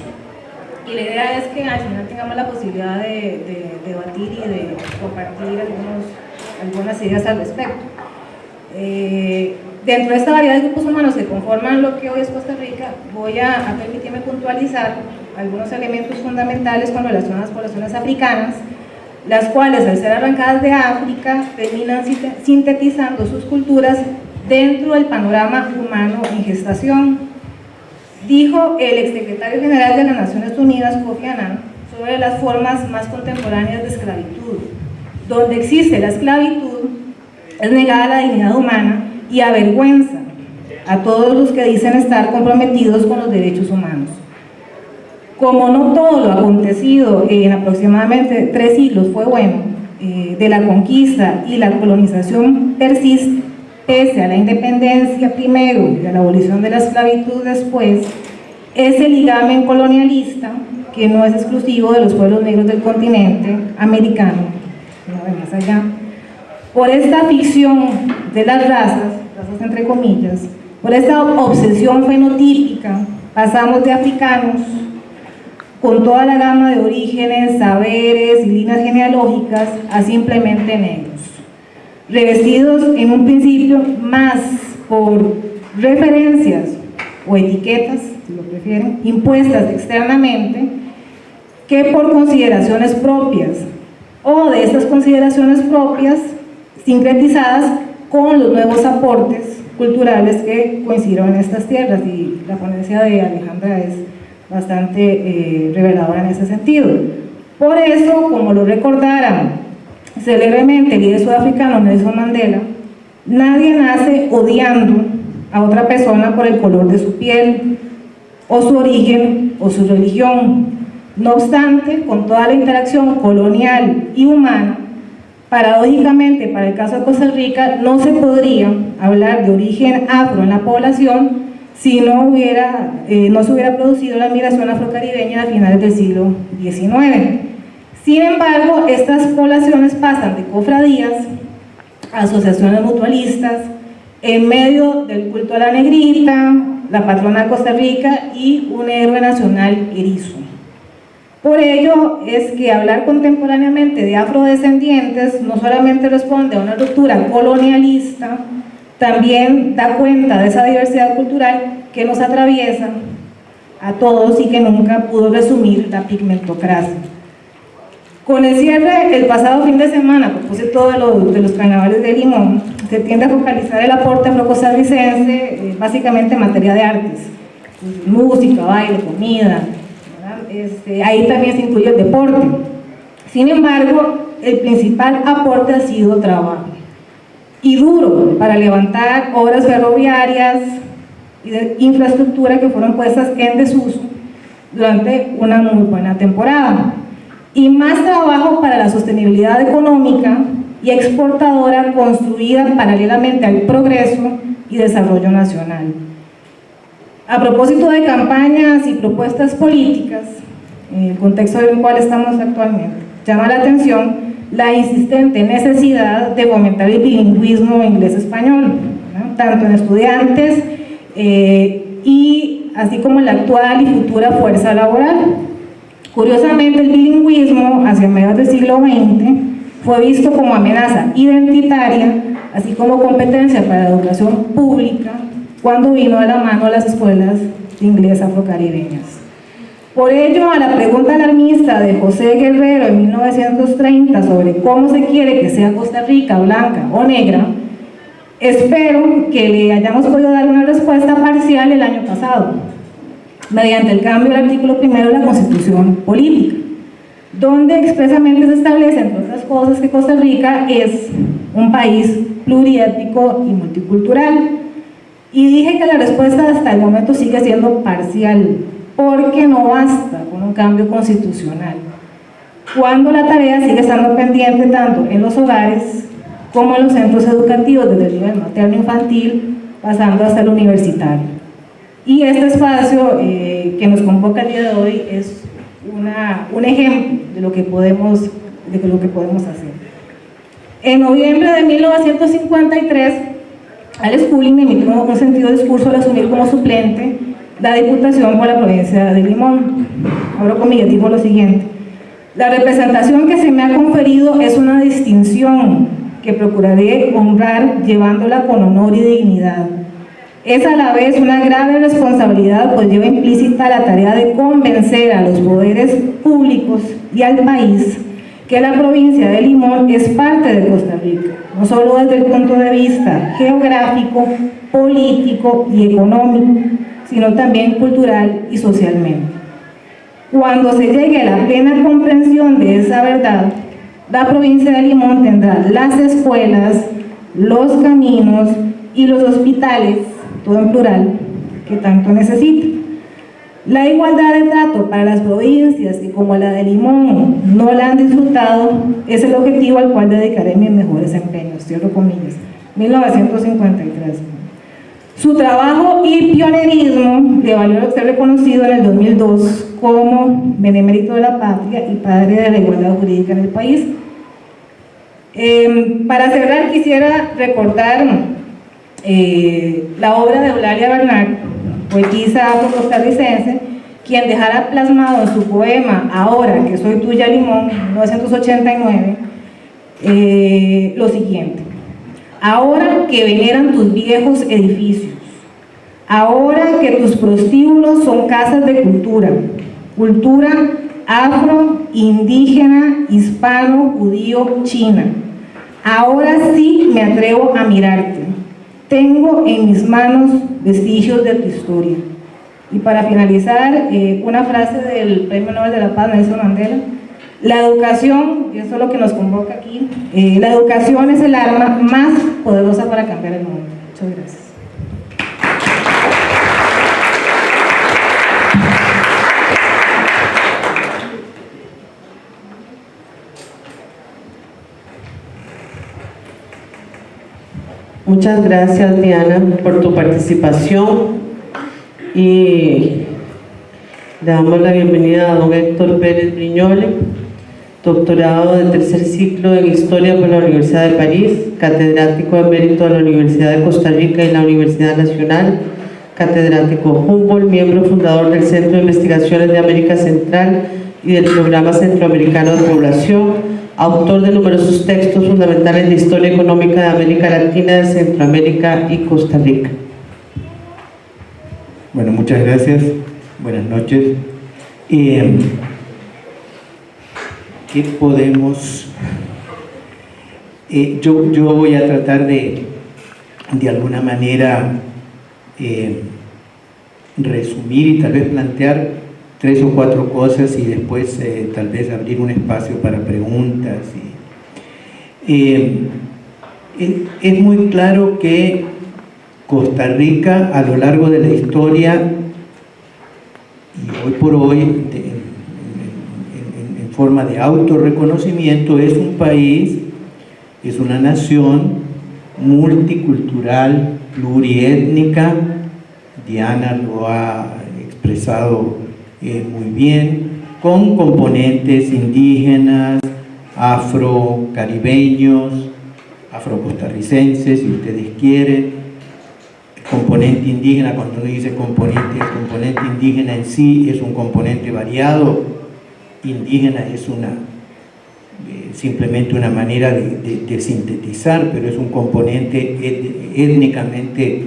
y la idea es que al final tengamos la posibilidad de debatir y de compartir algunas ideas al respecto. Dentro de esta variedad de grupos humanos que conforman lo que hoy es Costa Rica, voy a permitirme puntualizar algunos elementos fundamentales con relación a las poblaciones africanas, las cuales al ser arrancadas de África terminan sintetizando sus culturas dentro del panorama humano en gestación. Dijo el exsecretario general de las Naciones Unidas, Kofi Annan, sobre las formas más contemporáneas de esclavitud. Donde existe la esclavitud, es negada la dignidad humana y avergüenza a todos los que dicen estar comprometidos con los derechos humanos. Como no todo lo acontecido en aproximadamente 3 siglos fue bueno, de la conquista y la colonización persiste, pese a la independencia primero y a la abolición de la esclavitud después, ese ligamen colonialista, que no es exclusivo de los pueblos negros del continente americano, sino de más allá, por esta ficción de las razas entre comillas, por esta obsesión fenotípica, pasamos de africanos con toda la gama de orígenes, saberes y líneas genealógicas a simplemente negros, revestidos en un principio más por referencias o etiquetas, si lo prefieren, impuestas externamente, que por consideraciones propias, o de estas consideraciones propias sincretizadas con los nuevos aportes culturales que coincidieron en estas tierras, y la ponencia de Alejandra es bastante reveladora en ese sentido. Por eso, como lo recordara célebremente el líder sudafricano Nelson Mandela, nadie nace odiando a otra persona por el color de su piel, o su origen, o su religión. No obstante, con toda la interacción colonial y humana, paradójicamente, para el caso de Costa Rica, no se podría hablar de origen afro en la población si no se hubiera producido la migración afrocaribeña a finales del siglo XIX. Sin embargo, estas poblaciones pasan de cofradías, asociaciones mutualistas, en medio del culto a la negrita, la patrona de Costa Rica y un héroe nacional erizo. Por ello es que hablar contemporáneamente de afrodescendientes no solamente responde a una ruptura colonialista, también da cuenta de esa diversidad cultural que nos atraviesa a todos y que nunca pudo resumir la pigmentocracia. Con el cierre, el pasado fin de semana, a propósito de los carnavales de Limón, se tiende a focalizar el aporte afrocostarricense básicamente en materia de artes, música, baile, comida, ahí también se incluye el deporte. Sin embargo, el principal aporte ha sido trabajo, y duro, para levantar obras ferroviarias y de infraestructura que fueron puestas en desuso durante una muy buena temporada, y más trabajo para la sostenibilidad económica y exportadora construida paralelamente al progreso y desarrollo nacional. A propósito de campañas y propuestas políticas, en el contexto en el cual estamos actualmente, llama la atención la insistente necesidad de fomentar el bilingüismo inglés-español, ¿no?, tanto en estudiantes y así como en la actual y futura fuerza laboral. Curiosamente, el bilingüismo hacia mediados del siglo XX fue visto como amenaza identitaria, así como competencia para la educación pública, cuando vino a la mano las escuelas de inglés afrocaribeñas. Por ello, a la pregunta alarmista de José Guerrero en 1930 sobre cómo se quiere que sea Costa Rica, blanca o negra, espero que le hayamos podido dar una respuesta parcial el año pasado, mediante el cambio del artículo 1 de la Constitución Política, donde expresamente se establece, entre otras cosas, que Costa Rica es un país pluriétnico y multicultural. Y dije que la respuesta hasta el momento sigue siendo parcial, porque no basta con un cambio constitucional, cuando la tarea sigue estando pendiente tanto en los hogares como en los centros educativos, desde el nivel materno-infantil pasando hasta el universitario. Y este espacio que nos convoca el día de hoy es un ejemplo de lo que podemos hacer. En noviembre de 1953, Alex Culling emitió un sentido discurso al asumir como suplente la diputación por la provincia de Limón. Abro comillas, dijo lo siguiente: la representación que se me ha conferido es una distinción que procuraré honrar llevándola con honor y dignidad. Es a la vez una grave responsabilidad, pues lleva implícita la tarea de convencer a los poderes públicos y al país que la provincia de Limón es parte de Costa Rica, no solo desde el punto de vista geográfico, político y económico, sino también cultural y socialmente. Cuando se llegue a la plena comprensión de esa verdad, la provincia de Limón tendrá las escuelas, los caminos y los hospitales todo en plural, que tanto necesita. La igualdad de trato para las provincias que como la de Limón no la han disfrutado es el objetivo al cual dedicaré mis mejores empeños, cierro comillas, 1953. Su trabajo y pionerismo le valió ser reconocido en el 2002 como benemérito de la patria y padre de la igualdad jurídica en el país. Para cerrar quisiera recordar la obra de Eulalia Bernal, poetisa afro-costarricense, quien dejara plasmado en su poema Ahora que soy tuya Limón, 1989, lo siguiente: ahora que veneran tus viejos edificios, ahora que tus prostíbulos son casas de cultura, cultura afro, indígena, hispano, judío, china, ahora sí me atrevo a mirarte. Tengo en mis manos vestigios de tu historia. Y para finalizar, una frase del Premio Nobel de la Paz, Nelson Mandela: la educación, y eso es lo que nos convoca aquí, la educación es el arma más poderosa para cambiar el mundo. Muchas gracias. Muchas gracias, Diana, por tu participación, y le damos la bienvenida a don Héctor Pérez Briñole, doctorado de tercer ciclo en Historia por la Universidad de París, catedrático emérito de la Universidad de Costa Rica y la Universidad Nacional, catedrático Humboldt, miembro fundador del Centro de Investigaciones de América Central y del Programa Centroamericano de Población, autor de numerosos textos fundamentales de historia económica de América Latina, de Centroamérica y Costa Rica. Bueno, muchas gracias. Buenas noches. ¿Qué podemos...? Yo voy a tratar de alguna manera resumir y tal vez plantear 3 o 4 cosas y después tal vez abrir un espacio para preguntas. Es muy claro que Costa Rica a lo largo de la historia y hoy por hoy en forma de autorreconocimiento es un país, es una nación multicultural, pluriétnica. Diana lo ha expresado muy bien, con componentes indígenas, afro-caribeños, afro-costarricenses, si ustedes quieren. Componente indígena, cuando uno dice componente, el componente indígena en sí es un componente variado. Indígena es simplemente una manera de sintetizar, pero es un componente étnicamente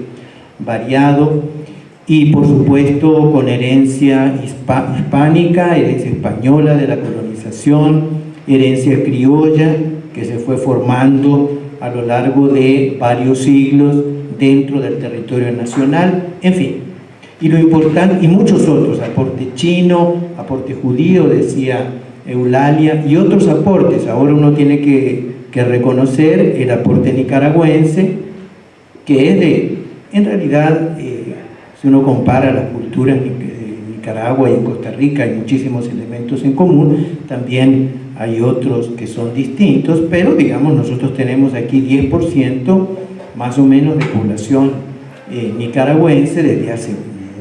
variado. Y por supuesto con herencia hispánica, herencia española de la colonización, herencia criolla que se fue formando a lo largo de varios siglos dentro del territorio nacional, en fin. Y lo importante, y muchos otros, aporte chino, aporte judío, decía Eulalia, y otros aportes. Ahora uno tiene que reconocer el aporte nicaragüense, que es en realidad, si uno compara las culturas en Nicaragua y en Costa Rica, hay muchísimos elementos en común, también hay otros que son distintos, pero digamos nosotros tenemos aquí 10% más o menos de población nicaragüense desde hace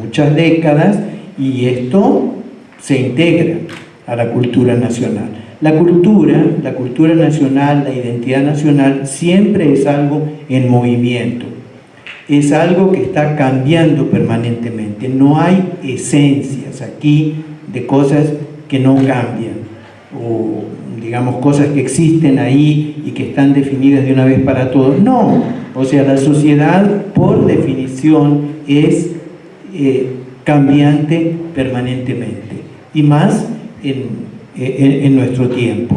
muchas décadas, y esto se integra a la cultura nacional. La cultura nacional, la identidad nacional siempre es algo en movimiento. Es algo que está cambiando permanentemente. No hay esencias aquí de cosas que no cambian, o digamos cosas que existen ahí y que están definidas de una vez para todos. No, o sea, la sociedad por definición es cambiante permanentemente, y más en nuestro tiempo,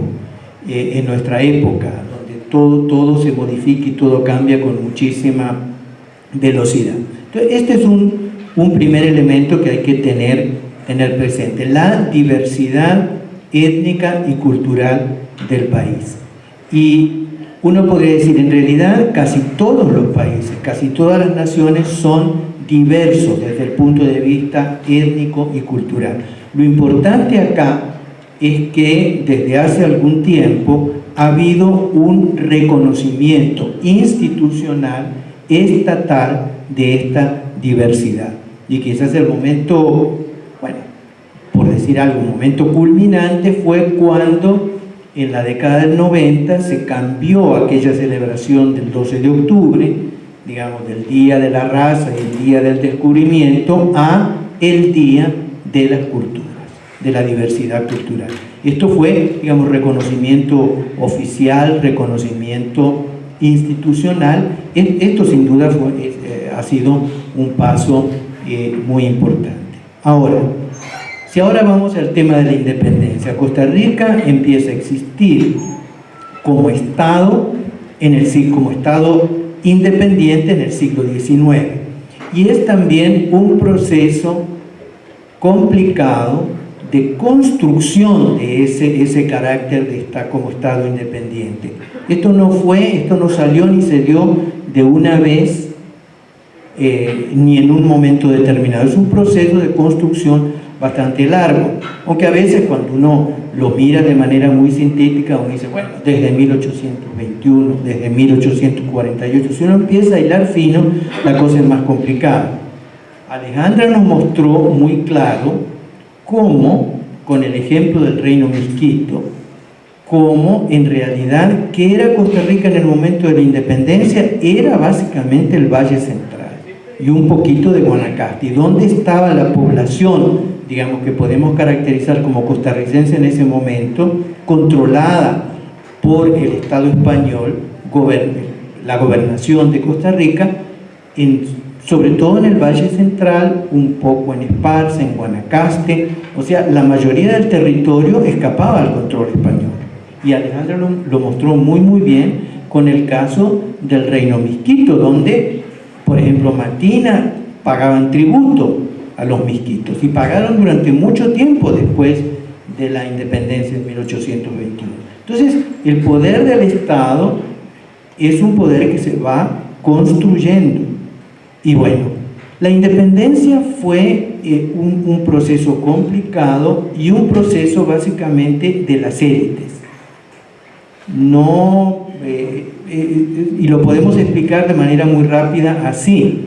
en nuestra época, donde todo se modifica y todo cambia con muchísima velocidad. Entonces, este es un primer elemento que hay que tener presente, la diversidad étnica y cultural del país. Y uno podría decir, en realidad, casi todos los países, casi todas las naciones son diversos desde el punto de vista étnico y cultural. Lo importante acá es que desde hace algún tiempo ha habido un reconocimiento institucional, estatal, de esta diversidad. Y quizás el momento, bueno, por decir algo, un momento culminante fue cuando en la década del 90 se cambió aquella celebración del 12 de octubre, digamos, del Día de la Raza y el Día del Descubrimiento, a el Día de las Culturas, de la diversidad cultural. Esto fue, digamos, reconocimiento oficial, reconocimiento institucional. Esto sin duda ha sido un paso muy importante. Ahora, si ahora vamos al tema de la independencia, Costa Rica empieza a existir como Estado, como Estado independiente en el siglo XIX. Y es también un proceso complicado de construcción de ese carácter de como Estado independiente. Esto no salió ni se dio de una vez, ni en un momento determinado. Es un proceso de construcción bastante largo, aunque a veces cuando uno lo mira de manera muy sintética, uno dice, bueno, desde 1821, desde 1848, si uno empieza a hilar fino, la cosa es más complicada. Alejandra nos mostró muy claro cómo, con el ejemplo del Reino Miskito, cómo en realidad, ¿qué era Costa Rica en el momento de la independencia? Era básicamente el Valle Central y un poquito de Guanacaste. ¿Y dónde estaba la población, digamos, que podemos caracterizar como costarricense en ese momento, controlada por el Estado español, la gobernación de Costa Rica, sobre todo en el Valle Central, un poco en Esparza, en Guanacaste? O sea, la mayoría del territorio escapaba al control español. Y Alejandra lo mostró muy bien con el caso del Reino Miskito, donde, por ejemplo, Matina pagaban tributo a los misquitos y pagaron durante mucho tiempo después de la independencia en 1821. Entonces, el poder del Estado es un poder que se va construyendo. Y bueno, la independencia fue un proceso complicado y un proceso básicamente de las élites. Y lo podemos explicar de manera muy rápida así.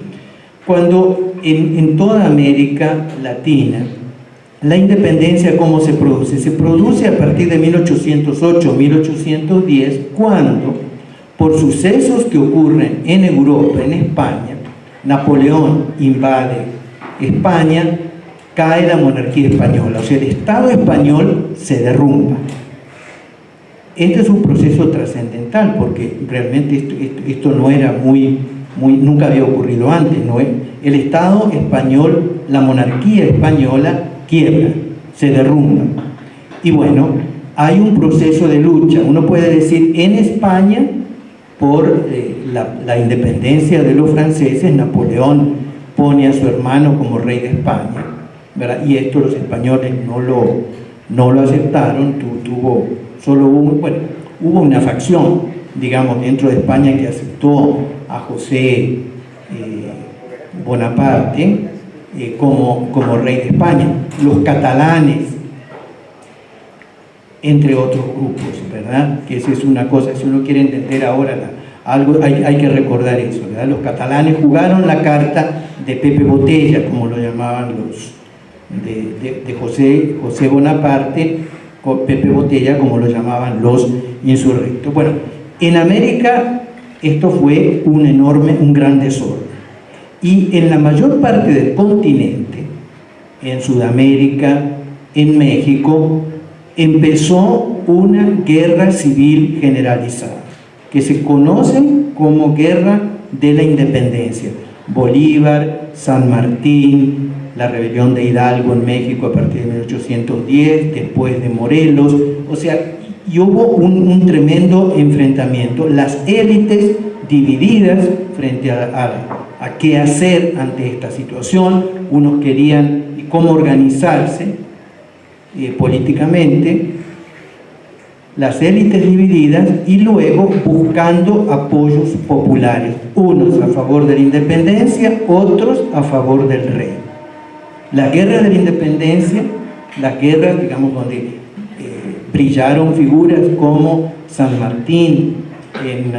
Cuando en toda América Latina, la independencia, ¿cómo se produce? Se produce a partir de 1808, 1810, cuando, por sucesos que ocurren en Europa, en España, Napoleón invade España, cae la monarquía española, o sea, el Estado español se derrumba. Este es un proceso trascendental, porque realmente esto no era nunca había ocurrido antes, ¿no? El Estado español, la monarquía española quiebra, se derrumba. Y bueno, hay un proceso de lucha, uno puede decir, en España, por la independencia de los franceses. Napoleón pone a su hermano como rey de España, ¿verdad? Y esto los españoles no lo aceptaron. Hubo una facción, digamos, dentro de España que aceptó a José Bonaparte como rey de España. Los catalanes, entre otros grupos, ¿verdad? Que esa es una cosa, si uno quiere entender ahora algo, hay que recordar eso, ¿verdad? Los catalanes jugaron la carta de Pepe Botella, como lo llamaban de José Bonaparte, Pepe Botella, como lo llamaban los insurrectos. Bueno, en América esto fue un gran desorden. Y en la mayor parte del continente, en Sudamérica, en México, empezó una guerra civil generalizada, que se conoce como Guerra de la Independencia. Bolívar, San Martín, la rebelión de Hidalgo en México a partir de 1810, después de Morelos, o sea, y hubo un tremendo enfrentamiento. Las élites divididas frente a qué hacer ante esta situación. Unos querían cómo organizarse políticamente, las élites divididas y luego buscando apoyos populares, unos a favor de la independencia, otros a favor del rey. Las guerras de la independencia, las guerras, digamos, donde brillaron figuras como San Martín en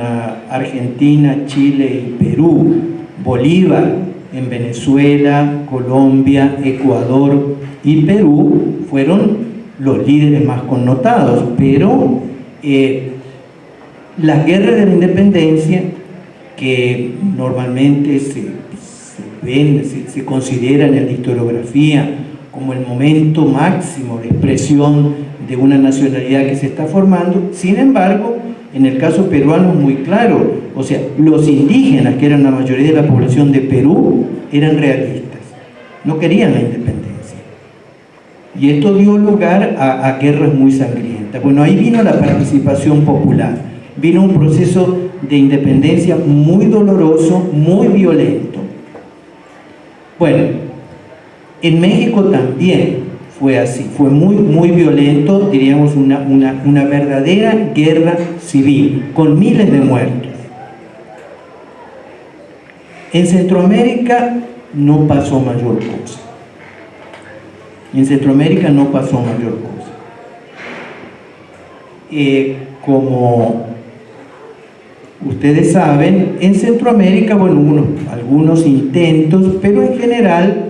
Argentina, Chile y Perú, Bolívar en Venezuela, Colombia, Ecuador y Perú, fueron los líderes más connotados, pero las guerras de la independencia, que normalmente se consideran en la historiografía como el momento máximo de expresión de una nacionalidad que se está formando, sin embargo, en el caso peruano es muy claro, o sea, los indígenas, que eran la mayoría de la población de Perú, eran realistas, no querían la independencia. Y esto dio lugar a guerras muy sangrientas. Bueno, ahí vino la participación popular, vino un proceso de independencia muy doloroso, muy violento. Bueno, en México también fue así, fue muy violento, diríamos una verdadera guerra civil, con miles de muertos. En Centroamérica no pasó mayor cosa. En Centroamérica no pasó mayor cosa. Como ustedes saben, en Centroamérica, bueno, hubo algunos intentos, pero en general,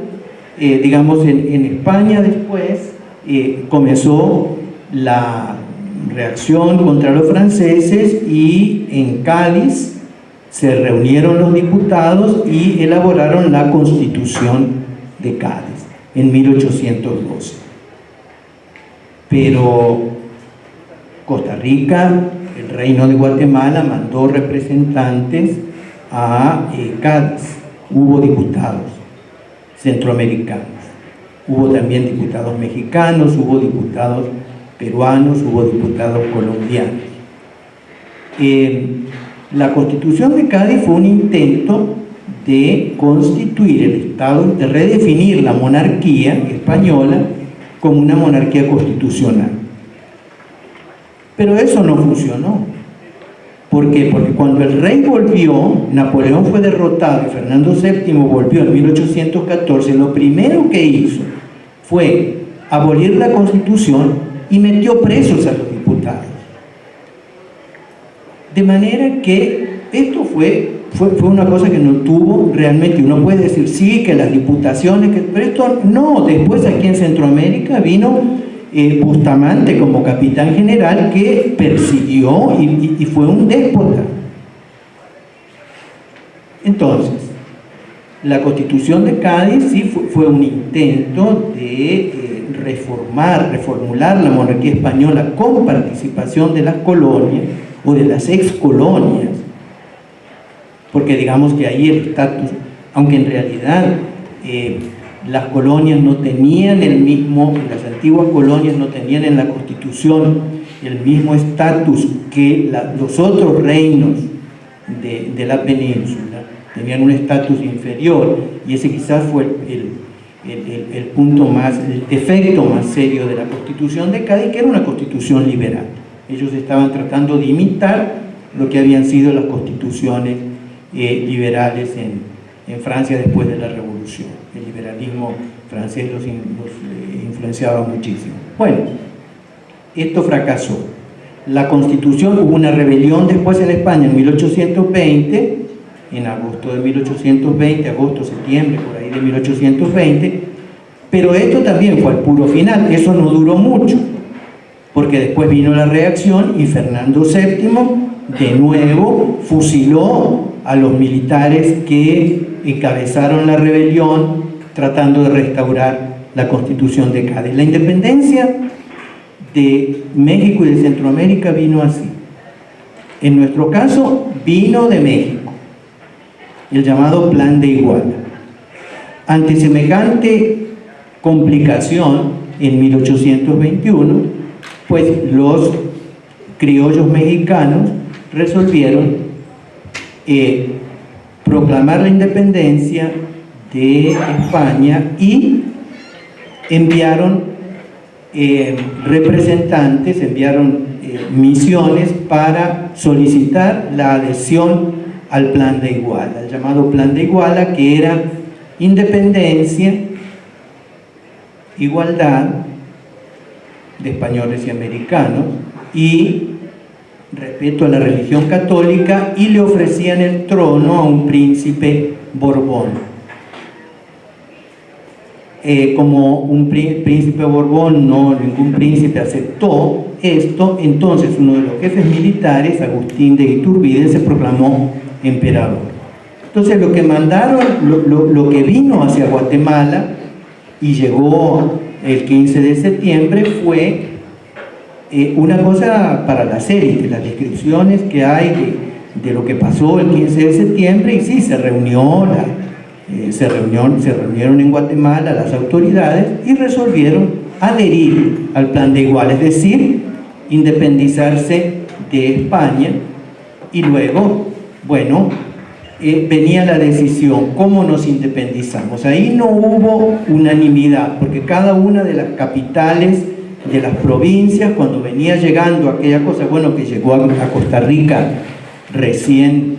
digamos, en España después comenzó la reacción contra los franceses y en Cádiz se reunieron los diputados y elaboraron la Constitución de Cádiz en 1812. Pero Costa Rica, el Reino de Guatemala, mandó representantes a Cádiz. Hubo diputados centroamericanos, hubo también diputados mexicanos, hubo diputados peruanos, hubo diputados colombianos. La Constitución de Cádiz fue un intento de constituir el Estado, de redefinir la monarquía española como una monarquía constitucional. Pero eso no funcionó. ¿Por qué? Porque cuando el rey volvió, Napoleón fue derrotado y Fernando VII volvió en 1814, lo primero que hizo fue abolir la Constitución y metió presos a los diputados. De manera que esto fue una cosa que no tuvo realmente, uno puede decir sí, que las diputaciones, pero esto no. Después aquí en Centroamérica vino Bustamante como capitán general, que persiguió y fue un déspota. Entonces, la Constitución de Cádiz sí fue un intento de reformular la monarquía española con participación de las colonias o de las excolonias, porque digamos que ahí el estatus, aunque en realidad las colonias no tenían las antiguas colonias no tenían en la Constitución el mismo estatus que los otros reinos de la península, tenían un estatus inferior, y ese quizás fue el punto el defecto más serio de la Constitución de Cádiz, que era una constitución liberal. Ellos estaban tratando de imitar lo que habían sido las constituciones liberales en Francia después de la Revolución. El liberalismo francés los influenciaba muchísimo. Bueno, esto fracasó. La Constitución, hubo una rebelión después en España en 1820, en agosto de 1820, agosto, septiembre, por ahí de 1820, pero esto también fue al puro final. Eso no duró mucho, porque después vino la reacción y Fernando VII de nuevo fusiló a los militares que encabezaron la rebelión tratando de restaurar la Constitución de Cádiz. La independencia de México y de Centroamérica vino así. En nuestro caso vino de México, el llamado Plan de Iguala. Ante semejante complicación, en 1821, pues los criollos mexicanos resolvieron proclamar la independencia de España y enviaron representantes, enviaron misiones para solicitar la adhesión al Plan de Iguala, al llamado Plan de Iguala, que era independencia, igualdad de españoles y americanos y respeto a la religión católica, y le ofrecían el trono a un príncipe Borbón. Como un príncipe Borbón, ningún príncipe aceptó esto, entonces uno de los jefes militares, Agustín de Iturbide, se proclamó emperador. Entonces lo que mandaron, lo que vino hacia Guatemala y llegó el 15 de septiembre fue una cosa para las élites, las descripciones que hay de lo que pasó el 15 de septiembre, y sí, se reunieron en Guatemala las autoridades y resolvieron adherir al Plan de Iguala, es decir, independizarse de España. Y luego, bueno, venía la decisión, ¿cómo nos independizamos? Ahí no hubo unanimidad, porque cada una de las capitales de las provincias, cuando venía llegando aquella cosa, bueno, que llegó a Costa Rica recién,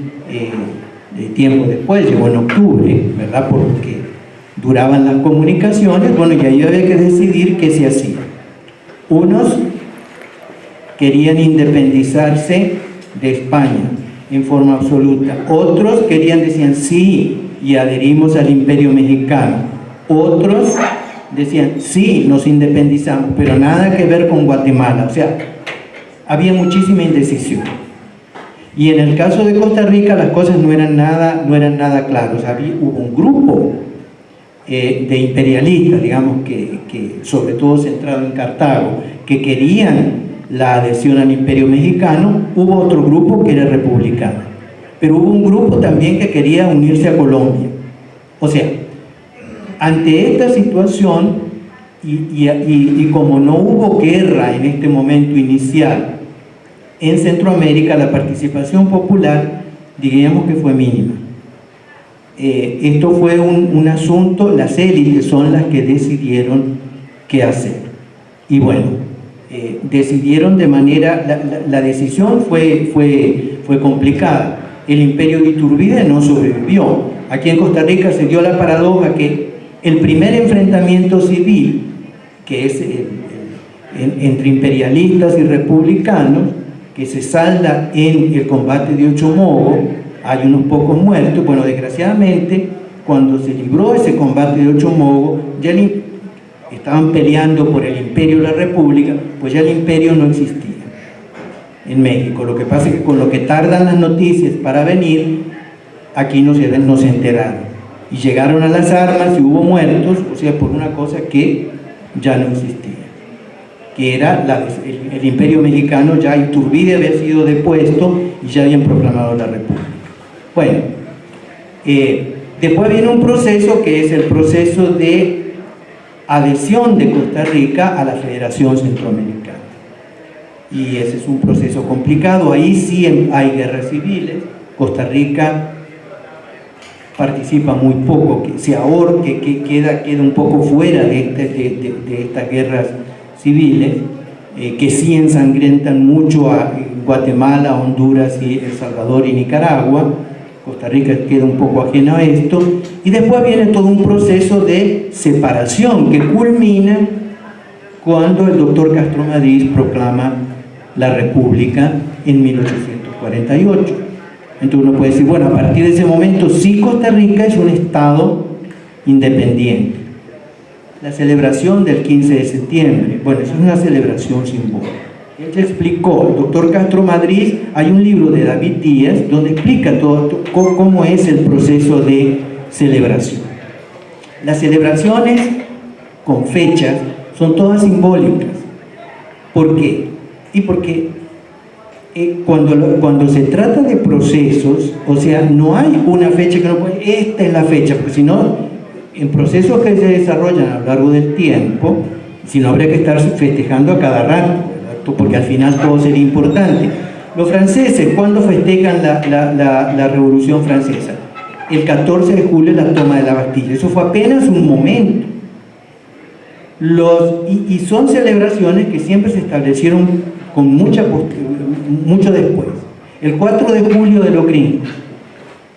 de tiempo después, llegó en octubre, ¿verdad? Porque duraban las comunicaciones, bueno, y ahí había que decidir qué se hacía. Unos querían independizarse de España en forma absoluta, otros decían sí, y adherimos al Imperio Mexicano, otros decían sí, nos independizamos, pero nada que ver con Guatemala. O sea, había muchísima indecisión. Y en el caso de Costa Rica las cosas no eran nada claras. Hubo un grupo de imperialistas, digamos, que sobre todo centrado en Cartago, que querían la adhesión al Imperio Mexicano. Hubo otro grupo que era republicano, pero hubo un grupo también que quería unirse a Colombia. O sea, ante esta situación, y como no hubo guerra en este momento inicial en Centroamérica, la participación popular, diríamos que fue mínima. Esto fue un asunto, las élites son las que decidieron qué hacer. Y bueno, decidieron de manera, la decisión fue complicada. El Imperio de Iturbide no sobrevivió. Aquí en Costa Rica se dio la paradoja que el primer enfrentamiento civil, que es entre imperialistas y republicanos, que se salda en el combate de Ochomogo, hay unos pocos muertos. Bueno, desgraciadamente, cuando se libró ese combate de Ochomogo, ya estaban peleando por el imperio y la república, pues ya el imperio no existía en México. Lo que pasa es que con lo que tardan las noticias para venir, aquí no se enteraron. Y llegaron a las armas y hubo muertos, o sea, por una cosa que ya no existía, que era el Imperio Mexicano. Ya Iturbide había sido depuesto y ya habían proclamado la República. Bueno, después viene un proceso que es el proceso de adhesión de Costa Rica a la Federación Centroamericana. Y ese es un proceso complicado. Ahí sí hay guerras civiles. Costa Rica participa muy poco, que queda un poco fuera de estas guerras civiles, que sí ensangrentan mucho a Guatemala, Honduras, y El Salvador y Nicaragua. Costa Rica queda un poco ajena a esto, y después viene todo un proceso de separación que culmina cuando el doctor Castro Madrid proclama la República en 1848. Entonces uno puede decir, bueno, a partir de ese momento sí Costa Rica es un estado independiente. La celebración del 15 de septiembre, bueno, eso es una celebración simbólica. Él te explicó, el doctor Castro Madrid, hay un libro de David Díaz donde explica todo cómo es el proceso de celebración. Las celebraciones con fechas son todas simbólicas. ¿Por qué? Y porque cuando se trata de procesos, o sea, no hay una fecha que no puede, esta es la fecha, porque si no, en procesos que se desarrollan a lo largo del tiempo, si no habría que estar festejando a cada rato, ¿verdad? Porque al final todo sería importante. Los franceses, ¿cuándo festejan la Revolución Francesa? El 14 de julio, la toma de la Bastilla. Eso fue apenas un momento. Y son celebraciones que siempre se establecieron con mucho después. El 4 de julio de los gringos.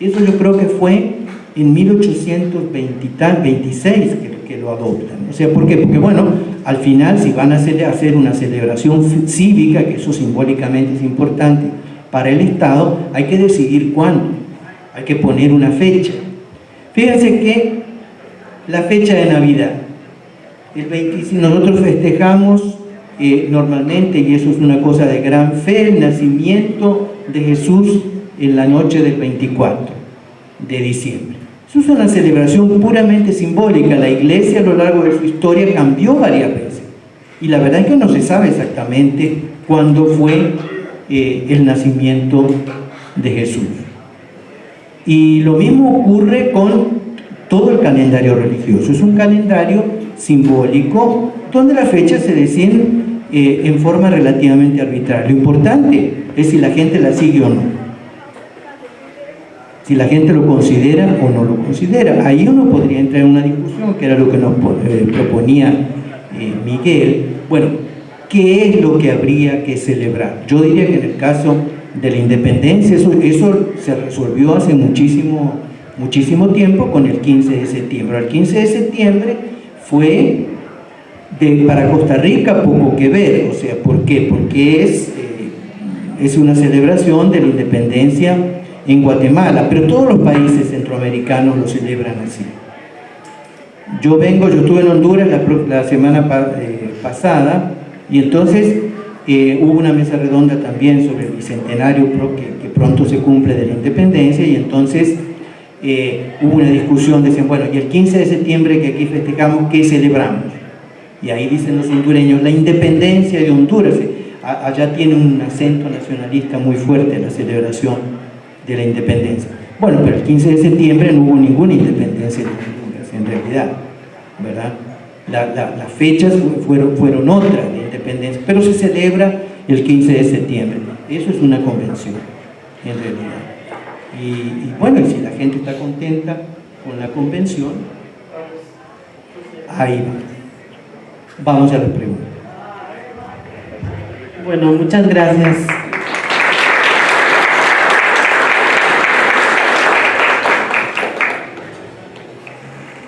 Eso yo creo que fue en 1826 que lo adoptan. O sea, ¿por qué? Porque bueno, al final si van a hacer una celebración cívica, que eso simbólicamente es importante para el Estado, hay que decidir cuándo, hay que poner una fecha. Fíjense que la fecha de Navidad, el 25, nosotros festejamos normalmente, y eso es una cosa de gran fe, el nacimiento de Jesús en la noche del 24 de diciembre. Eso es una celebración puramente simbólica. La Iglesia a lo largo de su historia cambió varias veces, y la verdad es que no se sabe exactamente cuándo fue el nacimiento de Jesús. Y lo mismo ocurre con todo el calendario religioso. Es un calendario simbólico donde las fechas se deciden en forma relativamente arbitraria. Lo importante es si la gente la sigue o no, si la gente lo considera o no lo considera. Ahí uno podría entrar en una discusión, que era lo que nos proponía Miguel. Bueno, ¿qué es lo que habría que celebrar? Yo diría que en el caso de la independencia, eso se resolvió hace muchísimo tiempo con el 15 de septiembre. El 15 de septiembre fue para Costa Rica poco que ver. O sea, ¿por qué? Porque es una celebración de la independencia en Guatemala, pero todos los países centroamericanos lo celebran así. Yo estuve en Honduras la semana pasada, y entonces hubo una mesa redonda también sobre el bicentenario que pronto se cumple de la independencia, y entonces hubo una discusión, decían, bueno, y el 15 de septiembre que aquí festejamos, ¿qué celebramos? Y ahí dicen los hondureños, la independencia de Honduras. Allá tiene un acento nacionalista muy fuerte la celebración de la independencia. Bueno, pero el 15 de septiembre no hubo ninguna independencia de Honduras, en realidad, ¿verdad? Las fechas fueron otras de independencia, pero se celebra el 15 de septiembre. Eso es una convención, en realidad. Y bueno, y si la gente está contenta con la convención, ahí va. Vamos a las preguntas. Bueno, muchas gracias.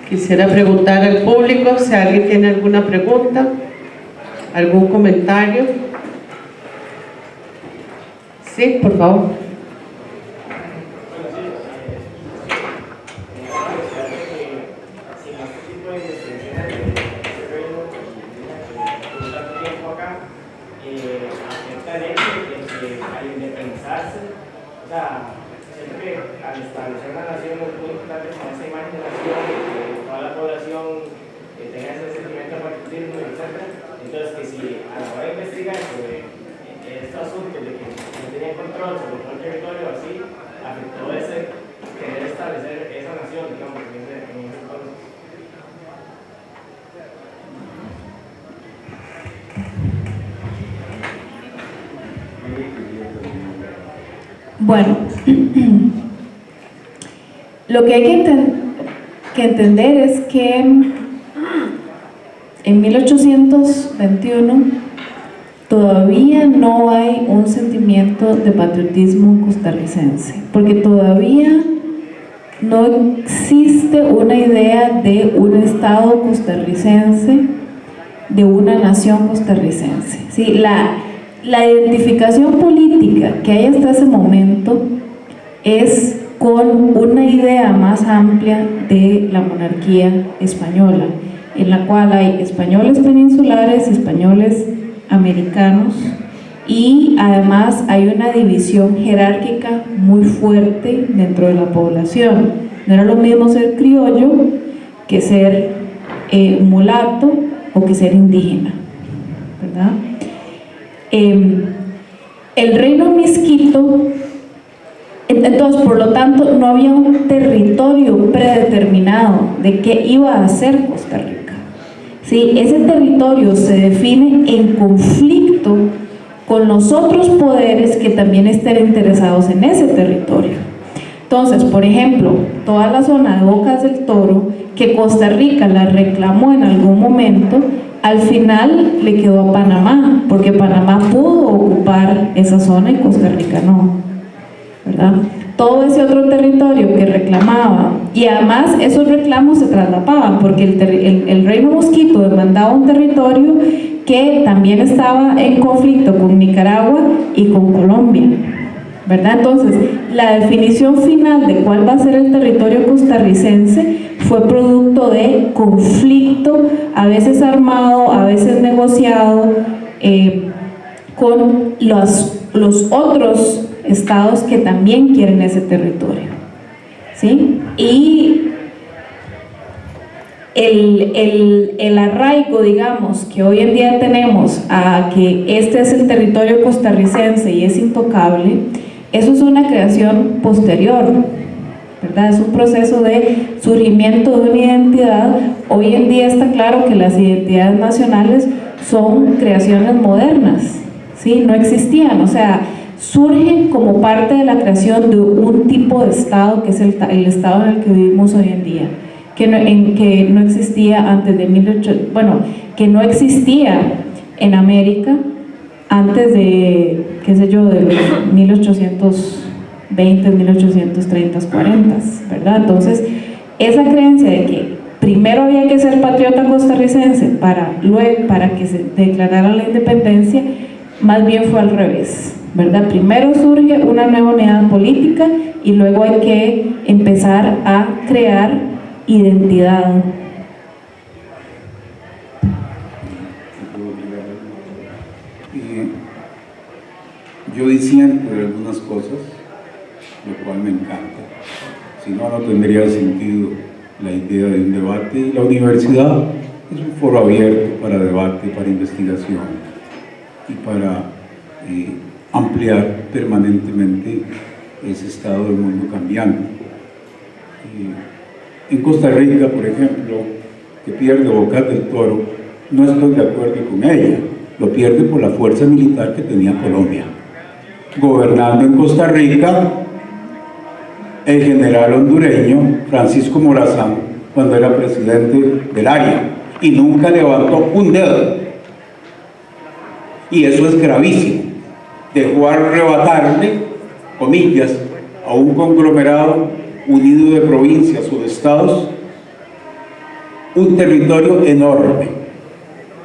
Quisiera preguntar al público si alguien tiene alguna pregunta, algún comentario. Sí, por favor. Bueno, lo que hay que entender es que en 1821 todavía no hay un sentimiento de patriotismo costarricense, porque todavía no existe una idea de un Estado costarricense, de una nación costarricense. ¿Sí? La identificación política que hay hasta ese momento es con una idea más amplia de la monarquía española, en la cual hay españoles peninsulares, españoles americanos, y además hay una división jerárquica muy fuerte dentro de la población. No era lo mismo ser criollo que ser mulato o que ser indígena, ¿verdad? El reino misquito, entonces por lo tanto no había un territorio predeterminado de qué iba a hacer Costa Rica. ¿Sí? Ese territorio se define en conflicto con los otros poderes que también estén interesados en ese territorio. Entonces, por ejemplo, toda la zona de Bocas del Toro, que Costa Rica la reclamó en algún momento, al final le quedó a Panamá, porque Panamá pudo esa zona y Costa Rica no, ¿verdad? Todo ese otro territorio que reclamaba, y además esos reclamos se traslapaban porque el Reino Mosquito demandaba un territorio que también estaba en conflicto con Nicaragua y con Colombia, ¿verdad? Entonces, la definición final de cuál va a ser el territorio costarricense fue producto de conflicto, a veces armado, a veces negociado, con los otros estados que también quieren ese territorio, ¿sí? Y el arraigo, digamos, que hoy en día tenemos a que este es el territorio costarricense y es intocable, eso es una creación posterior, ¿verdad? Es un proceso de surgimiento de una identidad. Hoy en día está claro que las identidades nacionales son creaciones modernas, ¿sí? No existían, o sea, surgen como parte de la creación de un tipo de Estado que es el Estado en el que vivimos hoy en día, que no existía antes de que no existía en América antes de, qué sé yo, de los 1820, 1830, 40, ¿verdad? Entonces, esa creencia de que primero había que ser patriota costarricense para que se declarara la independencia, más bien fue al revés, ¿verdad? Primero surge una nueva unidad política y luego hay que empezar a crear identidad. Yo disiento de algunas cosas, lo cual me encanta. Si no, no tendría sentido la idea de un debate. Y la universidad es un foro abierto para debate, para investigación y para ampliar permanentemente ese estado del mundo cambiante. En Costa Rica, por ejemplo, que pierde Bocas del Toro, no estoy de acuerdo con ella. Lo pierde por la fuerza militar que tenía Colombia. Gobernando en Costa Rica, el general hondureño Francisco Morazán, cuando era presidente del área, y nunca levantó un dedo. Y eso es gravísimo. Dejó arrebatarle, comillas, a un conglomerado unido de provincias o de estados, un territorio enorme,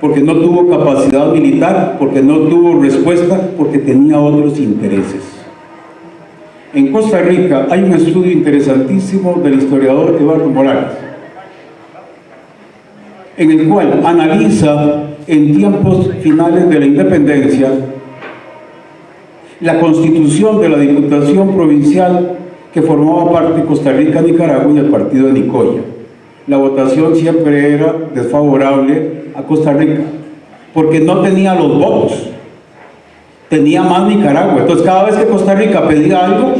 porque no tuvo capacidad militar, porque no tuvo respuesta, porque tenía otros intereses. En Costa Rica hay un estudio interesantísimo del historiador Eduardo Morales, en el cual analiza en tiempos finales de la independencia la constitución de la Diputación Provincial que formaba parte de Costa Rica, Nicaragua y el partido de Nicoya. La votación siempre era desfavorable a Costa Rica, porque no tenía los votos, tenía más Nicaragua. Entonces cada vez que Costa Rica pedía algo,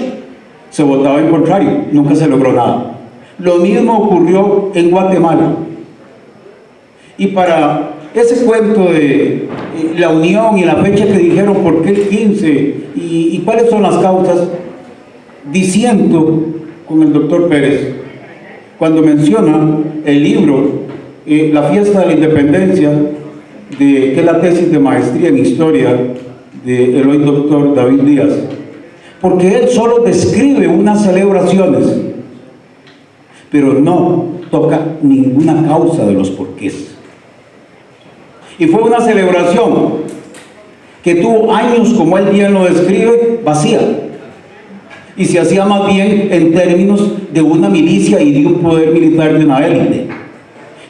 se votaba en contrario, nunca se logró nada. Lo mismo ocurrió en Guatemala. Y para ese cuento de la unión y la fecha que dijeron, ¿por qué el 15? ¿Y cuáles son las causas? Diciendo con el doctor Pérez, cuando menciona el libro La fiesta de la independencia, que es la tesis de maestría en historia del hoy doctor David Díaz, porque él solo describe unas celebraciones, pero no toca ninguna causa de los porqués. Y fue una celebración que tuvo años, como él bien lo describe, vacía, y se hacía más bien en términos de una milicia y de un poder militar de una élite.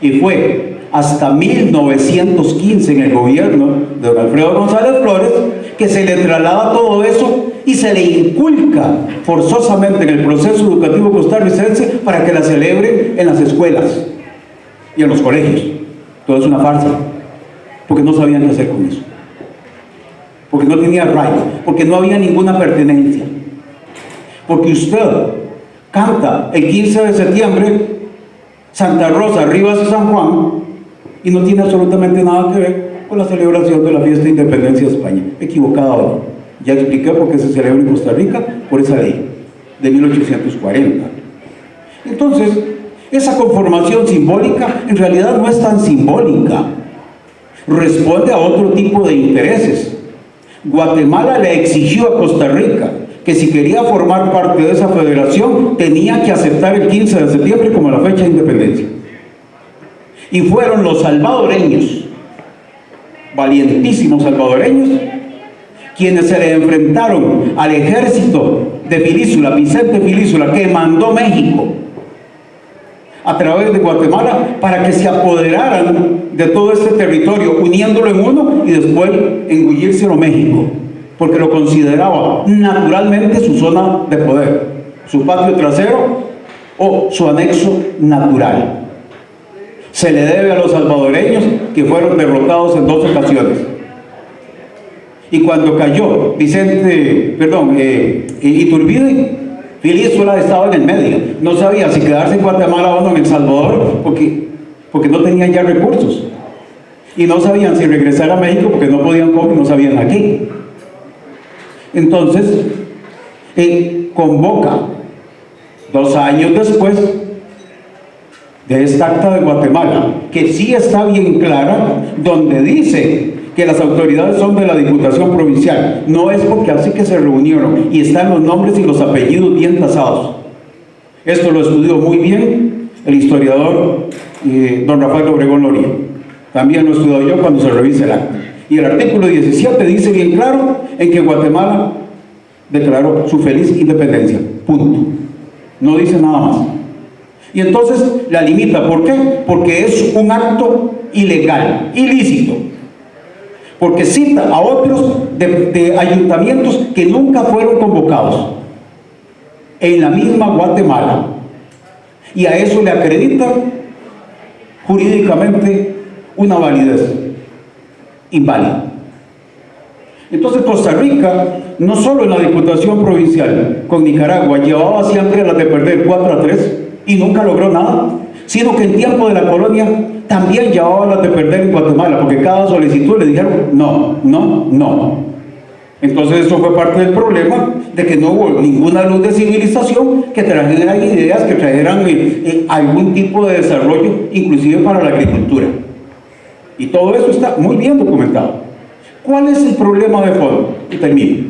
Y fue hasta 1915, en el gobierno de don Alfredo González Flores, que se le traslada todo eso y se le inculca forzosamente en el proceso educativo costarricense para que la celebren en las escuelas y en los colegios. Todo es una farsa, porque no sabían qué hacer con eso, porque no tenía arraigo, porque no había ninguna pertenencia. Porque usted canta el 15 de septiembre Santa Rosa, Rivas y San Juan, y no tiene absolutamente nada que ver con la celebración de la fiesta de independencia de España. Equivocada ahora. Ya expliqué por qué se celebra en Costa Rica, por esa ley de 1840. Entonces, esa conformación simbólica en realidad no es tan simbólica. Responde a otro tipo de intereses. Guatemala le exigió a Costa Rica que si quería formar parte de esa federación tenía que aceptar el 15 de septiembre como la fecha de independencia. Y fueron los salvadoreños, valientísimos salvadoreños, quienes se le enfrentaron al ejército de Filísula, Vicente Filísula, que mandó México a través de Guatemala para que se apoderaran de todo este territorio, uniéndolo en uno y después engullírselo México, porque lo consideraba naturalmente su zona de poder, su patio trasero o su anexo natural. Se le debe a los salvadoreños que fueron derrotados en 2 ocasiones. Y cuando cayó Iturbide, Filísula estaba en el medio, no sabía si quedarse en Guatemala o no en El Salvador, porque no tenían ya recursos, y no sabían si regresar a México porque no podían comer, no sabían aquí. Entonces convoca 2 años después de esta acta de Guatemala, que sí está bien clara, donde dice que las autoridades son de la Diputación Provincial. No es porque así que se reunieron, y están los nombres y los apellidos bien tasados. Esto lo estudió muy bien el historiador don Rafael Obregón Loría. También lo he estudiado yo cuando se revisa el acta. Y el artículo 17 dice bien claro en que Guatemala declaró su feliz independencia. Punto. No dice nada más. Y entonces la limita. ¿Por qué? Porque es un acto ilegal, ilícito. Porque cita a otros de ayuntamientos que nunca fueron convocados en la misma Guatemala, y a eso le acredita jurídicamente una validez inválida. Entonces Costa Rica, no solo en la Diputación Provincial con Nicaragua, llevaba siempre las de perder 4-3 y nunca logró nada, sino que en tiempo de la colonia también llevaba las de perder en Guatemala, porque cada solicitud le dijeron no, no, no. Entonces eso fue parte del problema, de que no hubo ninguna luz de civilización que trajeran ideas, que trajeran algún tipo de desarrollo, inclusive para la agricultura. Y todo eso está muy bien documentado. ¿Cuál es el problema de fondo? Y termino.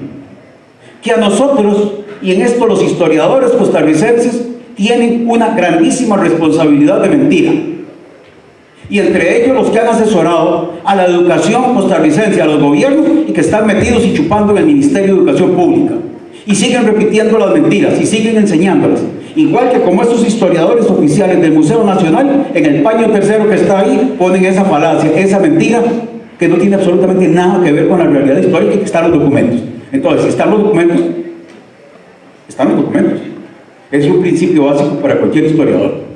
Que a nosotros, y en esto los historiadores costarricenses, tienen una grandísima responsabilidad de mentira. Y entre ellos los que han asesorado a la educación costarricense, a los gobiernos, y que están metidos y chupando en el Ministerio de Educación Pública. Y siguen repitiendo las mentiras, y siguen enseñándolas. Igual que como estos historiadores oficiales del Museo Nacional, en el paño tercero que está ahí, ponen esa falacia, esa mentira, que no tiene absolutamente nada que ver con la realidad histórica, y que están los documentos. Entonces, si están los documentos, están los documentos. Es un principio básico para cualquier historiador.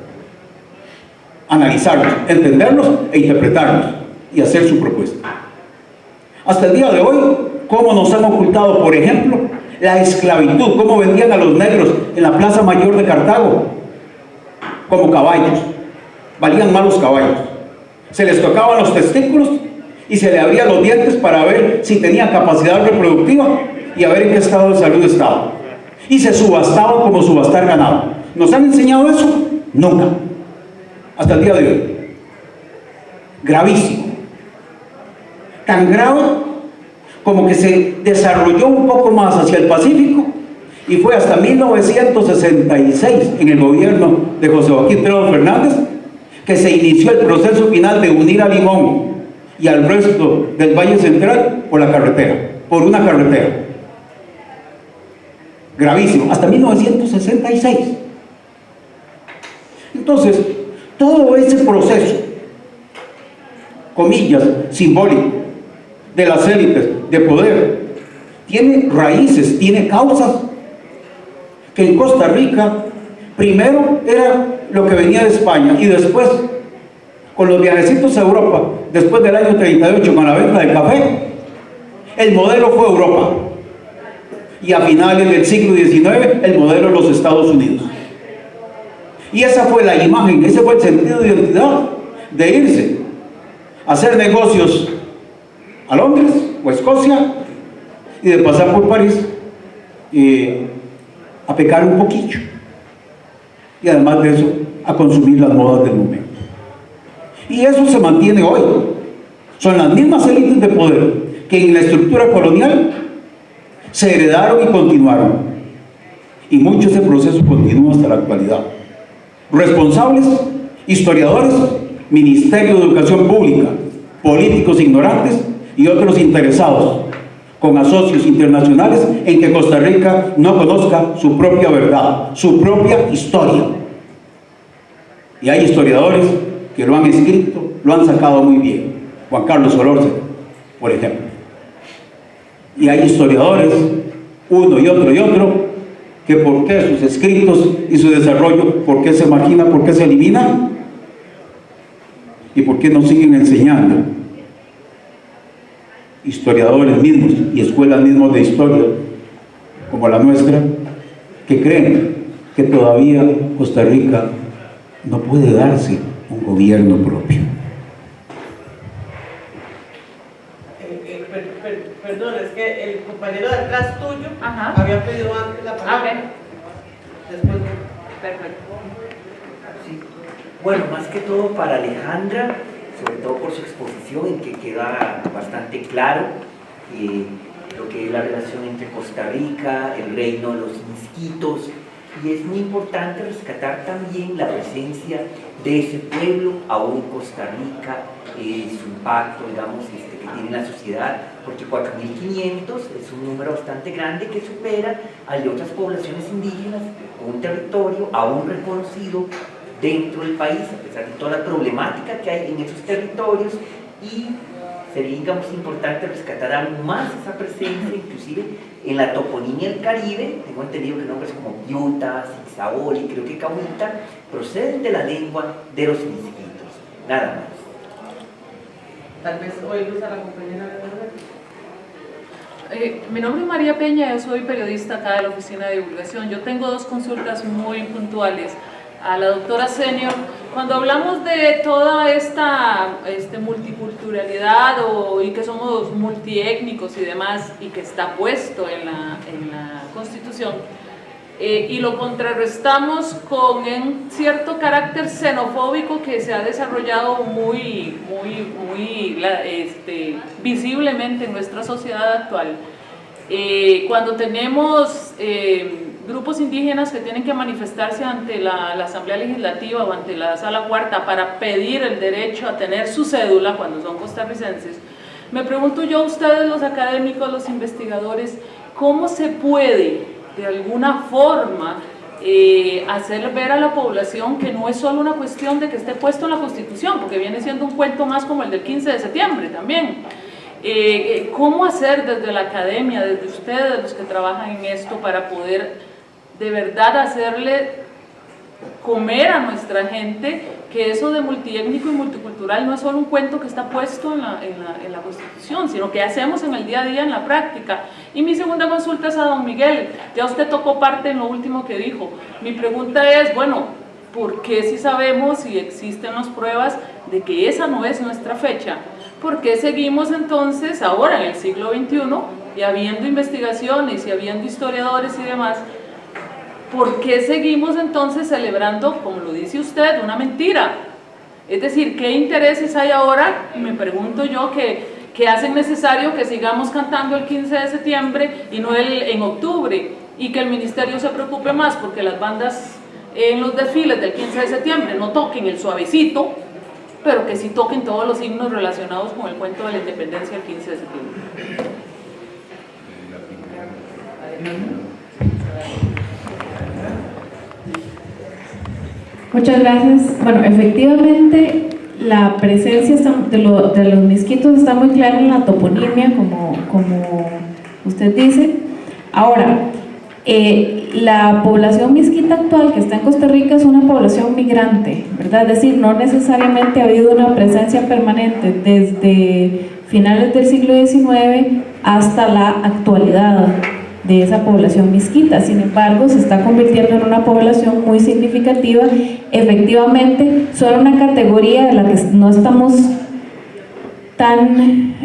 Analizarlos, entenderlos e interpretarlos, y hacer su propuesta. Hasta el día de hoy, ¿cómo nos han ocultado, por ejemplo, la esclavitud? ¿Cómo vendían a los negros en la Plaza Mayor de Cartago? Como caballos. Valían más los caballos. Se les tocaban los testículos y se le abrían los dientes para ver si tenía capacidad reproductiva y a ver en qué estado de salud estaba. Y se subastaban como subastar ganado. ¿Nos han enseñado eso? Nunca. Hasta el día de hoy. Gravísimo. Tan grave como que se desarrolló un poco más hacia el Pacífico, y fue hasta 1966, en el gobierno de José Joaquín Trejos Fernández, que se inició el proceso final de unir a Limón y al resto del Valle Central por la carretera, por una carretera. Gravísimo, hasta 1966. Entonces, todo ese proceso, comillas, simbólico, de las élites de poder, tiene raíces, tiene causas, que en Costa Rica primero era lo que venía de España, y después, con los viajecitos a Europa, después del año 38, con la venta del café, el modelo fue Europa, y a finales del siglo XIX el modelo de los Estados Unidos. Y esa fue la imagen, ese fue el sentido de identidad, de irse a hacer negocios a Londres o a Escocia, y de pasar por París a pecar un poquillo, y además de eso a consumir las modas del momento. Y eso se mantiene hoy. Son las mismas élites de poder que en la estructura colonial se heredaron y continuaron. Y mucho de ese proceso continúa hasta la actualidad. Responsables, historiadores, Ministerio de Educación Pública, políticos ignorantes y otros interesados, con asocios internacionales en que Costa Rica no conozca su propia verdad, su propia historia. Y hay historiadores que lo han escrito, lo han sacado muy bien. Juan Carlos Solórzano, por ejemplo. Y hay historiadores, uno y otro, que por qué sus escritos y su desarrollo, por qué se margina, por qué se elimina, y por qué no siguen enseñando. Historiadores mismos y escuelas mismos de historia, como la nuestra, que creen que todavía Costa Rica no puede darse un gobierno propio. Perdón, es que el compañero de atrás tuyo había pedido antes la palabra. Después. Perfecto. Sí. Bueno, más que todo para Alejandra, sobre todo por su exposición en que queda bastante claro lo que es la relación entre Costa Rica, el reino de los misquitos, y es muy importante rescatar también la presencia de ese pueblo aún en Costa Rica, su impacto, digamos, que tiene en la sociedad, porque 4.500 es un número bastante grande que supera al de otras poblaciones indígenas, con un territorio aún reconocido dentro del país, a pesar de toda la problemática que hay en esos territorios, y sería, digamos, importante rescatar aún más esa presencia, inclusive en la toponimia del Caribe. Tengo entendido que nombres como Piuta, Sixaol y creo que Cahuita proceden de la lengua de los misquitos, nada más. Tal vez oímos a la compañera de mi nombre es María Peña, yo soy periodista acá de la Oficina de Divulgación. Yo tengo dos consultas muy puntuales a la doctora Senior. Cuando hablamos de toda esta multiculturalidad y que somos multiétnicos y demás, y que está puesto en la Constitución, y lo contrarrestamos con un cierto carácter xenofóbico que se ha desarrollado muy visiblemente en nuestra sociedad actual. Cuando tenemos grupos indígenas que tienen que manifestarse ante la Asamblea Legislativa o ante la Sala Cuarta para pedir el derecho a tener su cédula cuando son costarricenses, me pregunto yo a ustedes, los académicos, los investigadores, ¿cómo se puede de alguna forma hacer ver a la población que no es solo una cuestión de que esté puesto en la Constitución, porque viene siendo un cuento más como el del 15 de septiembre también? ¿Cómo hacer desde la academia, desde ustedes, los que trabajan en esto, para poder de verdad hacerle comer a nuestra gente que eso de multiétnico y multicultural no es solo un cuento que está puesto en la Constitución, sino que hacemos en el día a día, en la práctica? Y mi segunda consulta es a don Miguel. Ya usted tocó parte en lo último que dijo. Mi pregunta es, bueno, ¿por qué si sabemos y existen las pruebas de que esa no es nuestra fecha? ¿Por qué seguimos entonces ahora en el siglo XXI y habiendo investigaciones y habiendo historiadores y demás? ¿Por qué seguimos entonces celebrando, como lo dice usted, una mentira? Es decir, ¿qué intereses hay ahora? Me pregunto yo, que hacen necesario que sigamos cantando el 15 de septiembre y no en octubre, y que el ministerio se preocupe más porque las bandas en los desfiles del 15 de septiembre no toquen el suavecito, pero que sí toquen todos los himnos relacionados con el cuento de la independencia el 15 de septiembre. Muchas gracias. Bueno, efectivamente la presencia de los misquitos está muy clara en la toponimia, como usted dice. Ahora, la población misquita actual que está en Costa Rica es una población migrante, ¿verdad? Es decir, no necesariamente ha habido una presencia permanente desde finales del siglo XIX hasta la actualidad de esa población misquita. Sin embargo, se está convirtiendo en una población muy significativa. Efectivamente, son una categoría de la que no estamos tan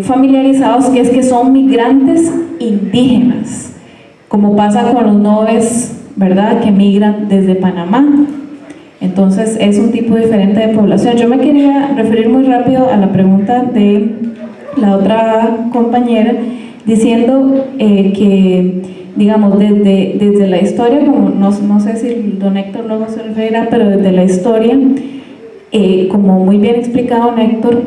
familiarizados, que es que son migrantes indígenas, como pasa con los noves, ¿verdad?, que migran desde Panamá. Entonces es un tipo diferente de población. Yo me quería referir muy rápido a la pregunta de la otra compañera, diciendo que, digamos, desde la historia, como no sé si don Héctor luego se referirá, pero desde la historia, como muy bien explicado don Héctor,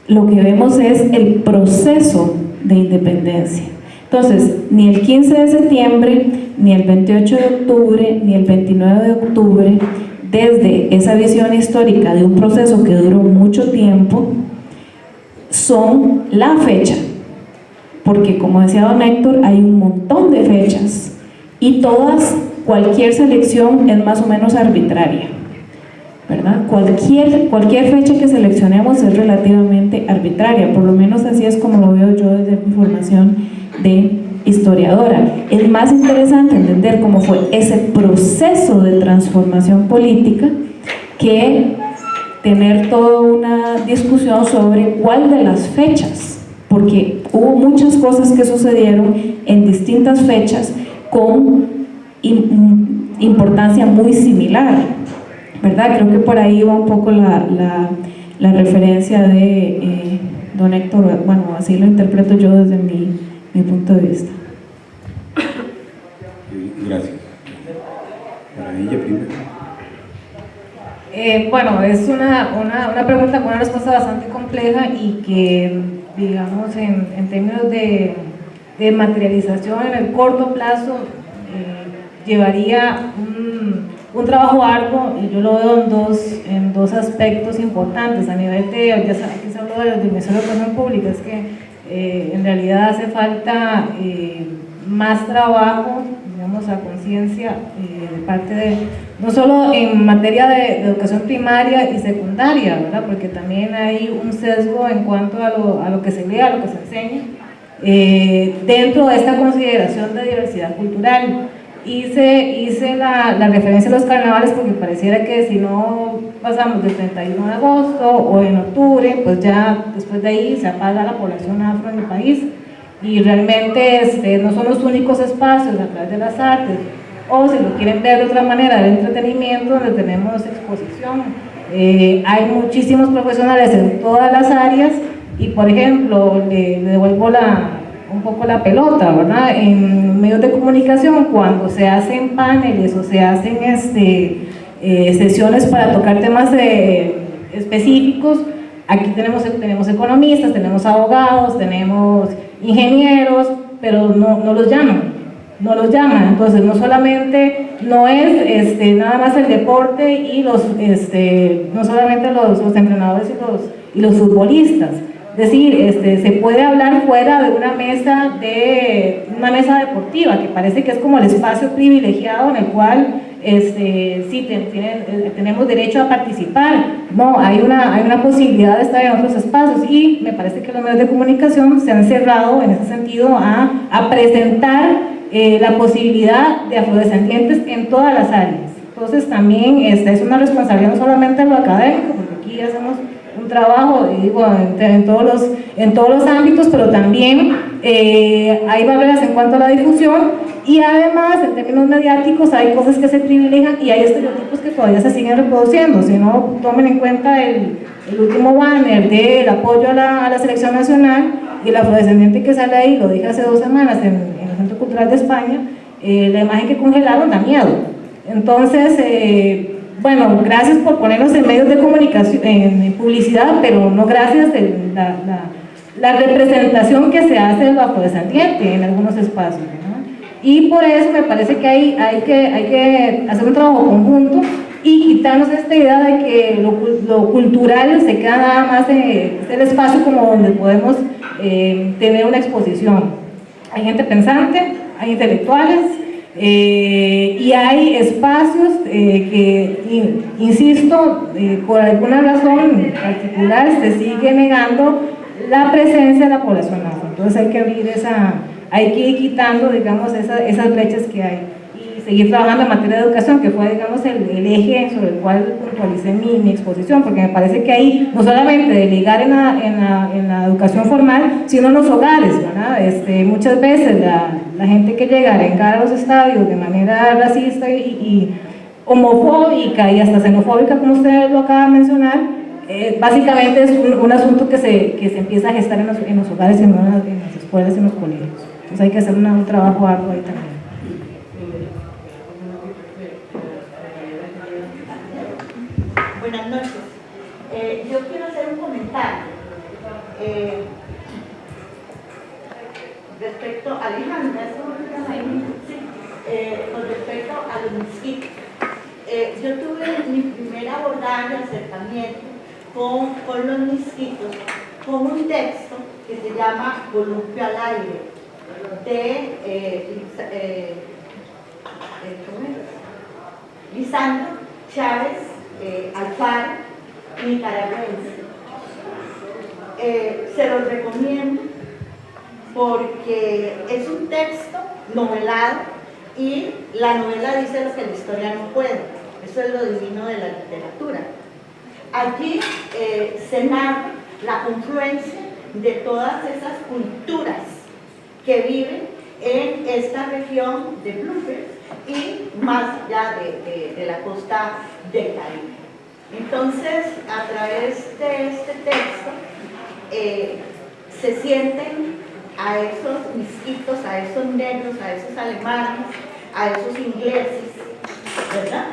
lo que vemos es el proceso de independencia. Entonces, ni el 15 de septiembre, ni el 28 de octubre, ni el 29 de octubre, desde esa visión histórica de un proceso que duró mucho tiempo, son la fecha. Porque, como decía don Héctor, hay un montón de fechas y todas, cualquier selección es más o menos arbitraria, ¿verdad? Cualquier fecha que seleccionemos es relativamente arbitraria, por lo menos así es como lo veo yo desde mi formación de historiadora. Es más interesante entender cómo fue ese proceso de transformación política que tener toda una discusión sobre cuál de las fechas, porque hubo muchas cosas que sucedieron en distintas fechas con importancia muy similar, ¿verdad? Creo que por ahí va un poco la referencia de don Héctor, bueno, así lo interpreto yo desde mi punto de vista. Gracias. Para ella primero. Bueno, es una pregunta con una respuesta bastante compleja y que, digamos, en términos de materialización en el corto plazo, llevaría un trabajo arduo, y yo lo veo en dos aspectos importantes. A nivel de, ya saben que se habló del Ministerio de Educación Pública, es que en realidad hace falta más trabajo, digamos, a conciencia de parte de, no solo en materia de educación primaria y secundaria, ¿verdad? Porque también hay un sesgo en cuanto a lo que se lee, a lo que se enseña, dentro de esta consideración de diversidad cultural. Hice la referencia a los carnavales porque pareciera que si no pasamos del 31 de agosto o en octubre, pues ya después de ahí se apaga la población afro en el país, y realmente no son los únicos espacios a través de las artes, o si lo quieren ver de otra manera, el entretenimiento, donde tenemos exposición. Hay muchísimos profesionales en todas las áreas y, por ejemplo, le devuelvo un poco la pelota, ¿verdad? En medios de comunicación, cuando se hacen paneles o se hacen sesiones para tocar temas específicos, aquí tenemos economistas, tenemos abogados, tenemos ingenieros, pero no los llaman. Entonces no solamente no es nada más el deporte y no solamente los entrenadores y los futbolistas. Es decir, se puede hablar fuera de una mesa deportiva, que parece que es como el espacio privilegiado en el cual sí tenemos derecho a participar. No, hay una posibilidad de estar en otros espacios, y me parece que los medios de comunicación se han cerrado en ese sentido a presentar la posibilidad de afrodescendientes en todas las áreas. Entonces también es una responsabilidad no solamente de lo académico, porque aquí hacemos un trabajo, digo, en todos los ámbitos, pero también hay barreras en cuanto a la difusión, y además en términos mediáticos hay cosas que se privilegian y hay estereotipos que todavía se siguen reproduciendo. Si no, tomen en cuenta el último banner del apoyo a la selección nacional y el afrodescendiente que sale ahí, lo dije hace 2 semanas en el Centro Cultural de España, la imagen que congelaron da miedo. Entonces, bueno, gracias por ponernos en medios de comunicación, en publicidad, pero no gracias de la representación que se hace de lo afrodescendiente en algunos espacios, ¿no? Y por eso me parece que hay que hacer un trabajo conjunto y quitarnos esta idea de que lo cultural se queda nada más es el espacio como donde podemos tener una exposición. Hay gente pensante, hay intelectuales, y hay espacios que, insisto, por alguna razón particular se sigue negando la presencia de la población afro. Entonces hay que abrir hay que ir quitando, digamos, esas brechas que hay y seguir trabajando en materia de educación, que fue, digamos, el eje sobre el cual puntualicé mi exposición, porque me parece que ahí no solamente de ligar en la educación formal, sino en los hogares, ¿verdad? Muchas veces la gente que llega a arengar a los estadios de manera racista y homofóbica y hasta xenofóbica, como usted lo acaba de mencionar, básicamente es un asunto que se empieza a gestar en los hogares, en las escuelas, en los colegios. Entonces hay que hacer un trabajo arduo ahí también. Buenas noches. Yo quiero hacer un comentario respecto a Alejandra, con respecto a los mosquitos. Yo tuve mi primer abordaje, acercamiento con los mosquitos con un texto que se llama Columpio al aire, de Lisandro Chávez Alfaro, nicaragüense. Se los recomiendo porque es un texto novelado y la novela dice lo que la historia no puede. Eso es lo divino de la literatura. Allí se narra la confluencia de todas esas culturas que viven en esta región de Bluefields y más allá de la costa del Caribe. Entonces, a través de este texto, se sienten a esos misquitos, a esos negros, a esos alemanes, a esos ingleses, ¿verdad?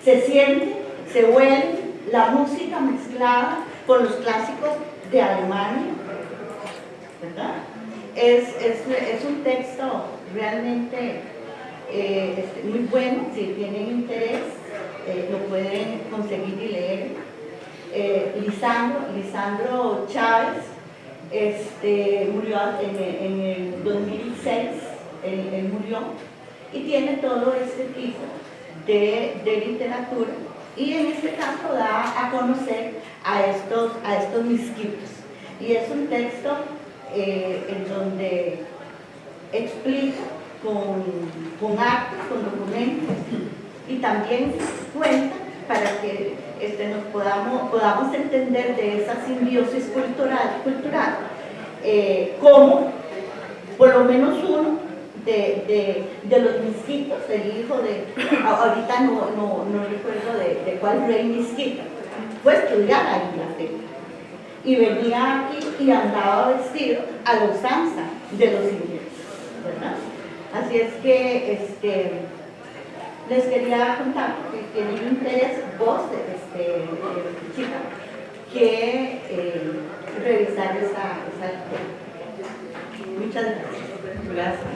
Se siente, se huele la música mezclada con los clásicos de Alemania, ¿verdad? Es un texto realmente muy bueno. Si tienen interés, lo pueden conseguir y leer. Lisandro Chávez murió en el 2006, él murió, y tiene todo este tipo de literatura, y en este caso da a conocer a estos misquitos. Y es un texto en donde explica con actos, con documentos, y también cuenta para que podamos entender de esa simbiosis cultural cómo por lo menos uno de los misquitos, el hijo ahorita no recuerdo de cuál rey misquito, fue a estudiar a Inglaterra y venía aquí y andaba vestido a la usanza de los ingleses, ¿verdad? Así es que les quería contar, porque tienen interés vos, chica, que revisar esa lectura. Muchas gracias.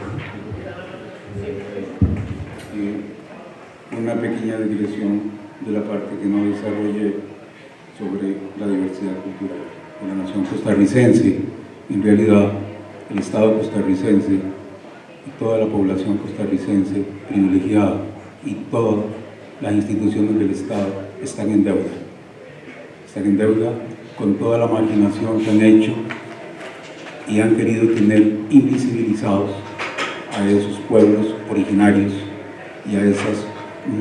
Una pequeña digresión de la parte que no desarrollé sobre la diversidad cultural de la nación costarricense. En realidad, el Estado costarricense y toda la población costarricense privilegiada y todas las instituciones del Estado están en deuda. Están en deuda con toda la marginación que han hecho y han querido tener invisibilizados a esos pueblos originarios y a esas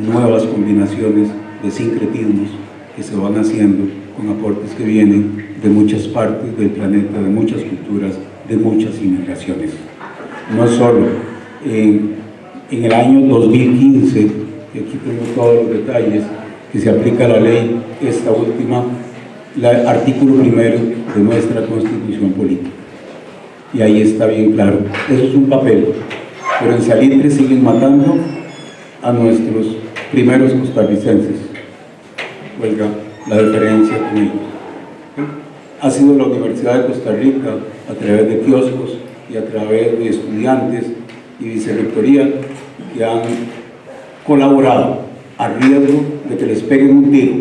nuevas combinaciones de sincretismos que se van haciendo con aportes que vienen de muchas partes del planeta, de muchas culturas, de muchas inmigraciones. No solo en el año 2015, y aquí tengo todos los detalles, que se aplica la ley, esta última, el artículo primero de nuestra Constitución Política. Y ahí está bien claro, eso es un papel, pero en Salitre siguen matando a nuestros primeros costarricenses. Oiga, la diferencia con ellos. Ha sido la Universidad de Costa Rica, a través de kioscos y a través de estudiantes y vicerrectoría, que han colaborado a riesgo de que les peguen un tiro,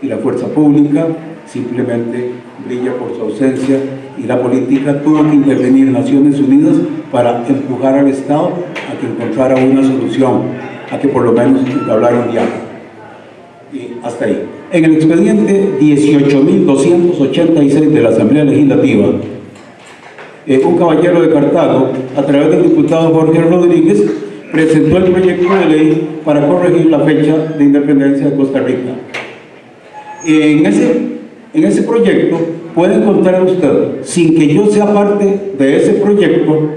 y la fuerza pública simplemente brilla por su ausencia, y la política tuvo que intervenir en Naciones Unidas para empujar al Estado a que encontrara una solución, a que por lo menos entablara un diálogo. Y hasta ahí. En el expediente 18.286 de la Asamblea Legislativa, un caballero de Cartago, a través del diputado Jorge Rodríguez, presentó el proyecto de ley para corregir la fecha de independencia de Costa Rica. En ese proyecto puede encontrar usted, sin que yo sea parte de ese proyecto,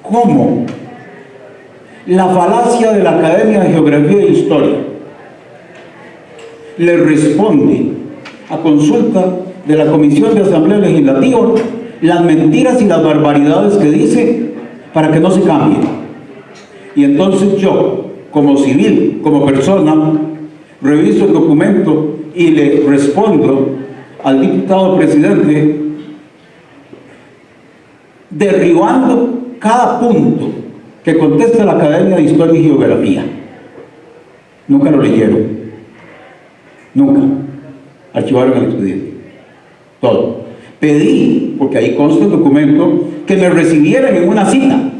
cómo la falacia de la Academia de Geografía e Historia le responde a consulta de la Comisión de Asamblea Legislativa las mentiras y las barbaridades que dice para que no se cambie. Y entonces yo, como civil, como persona, reviso el documento y le respondo al diputado presidente derribando cada punto que contesta la Academia de Historia y Geografía. Nunca lo leyeron, nunca archivaron el expediente, todo. Pedí, porque ahí consta el documento, que me recibieran en una cita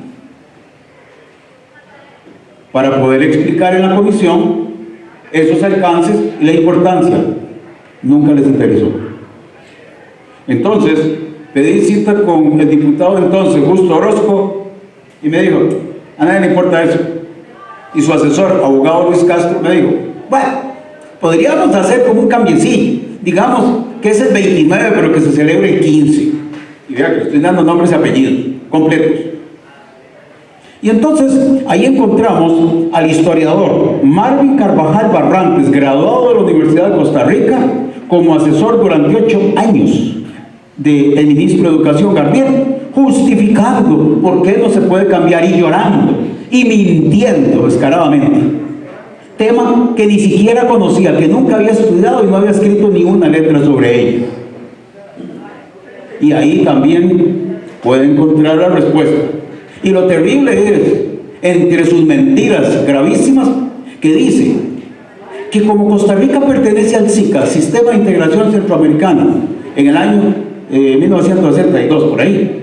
para poder explicar en la comisión esos alcances y la importancia. Nunca les interesó. Entonces pedí cita con el diputado entonces Justo Orozco y me dijo: a nadie le importa eso. Y su asesor, abogado Luis Castro, me dijo: bueno, podríamos hacer como un cambiecillo, digamos que es el 29 pero que se celebre el 15. Y vea que le estoy dando nombres y apellidos completos. Y entonces ahí encontramos al historiador Marvin Carvajal Barrantes, graduado de la Universidad de Costa Rica, como asesor durante 8 años del ministro de Educación Garnier, justificando por qué no se puede cambiar y llorando y mintiendo descaradamente. Tema que ni siquiera conocía, que nunca había estudiado y no había escrito ni una letra sobre ello. Y ahí también puede encontrar la respuesta. Y lo terrible es, entre sus mentiras gravísimas, que dice que como Costa Rica pertenece al SICA, Sistema de Integración Centroamericana, en el año 1962, por ahí,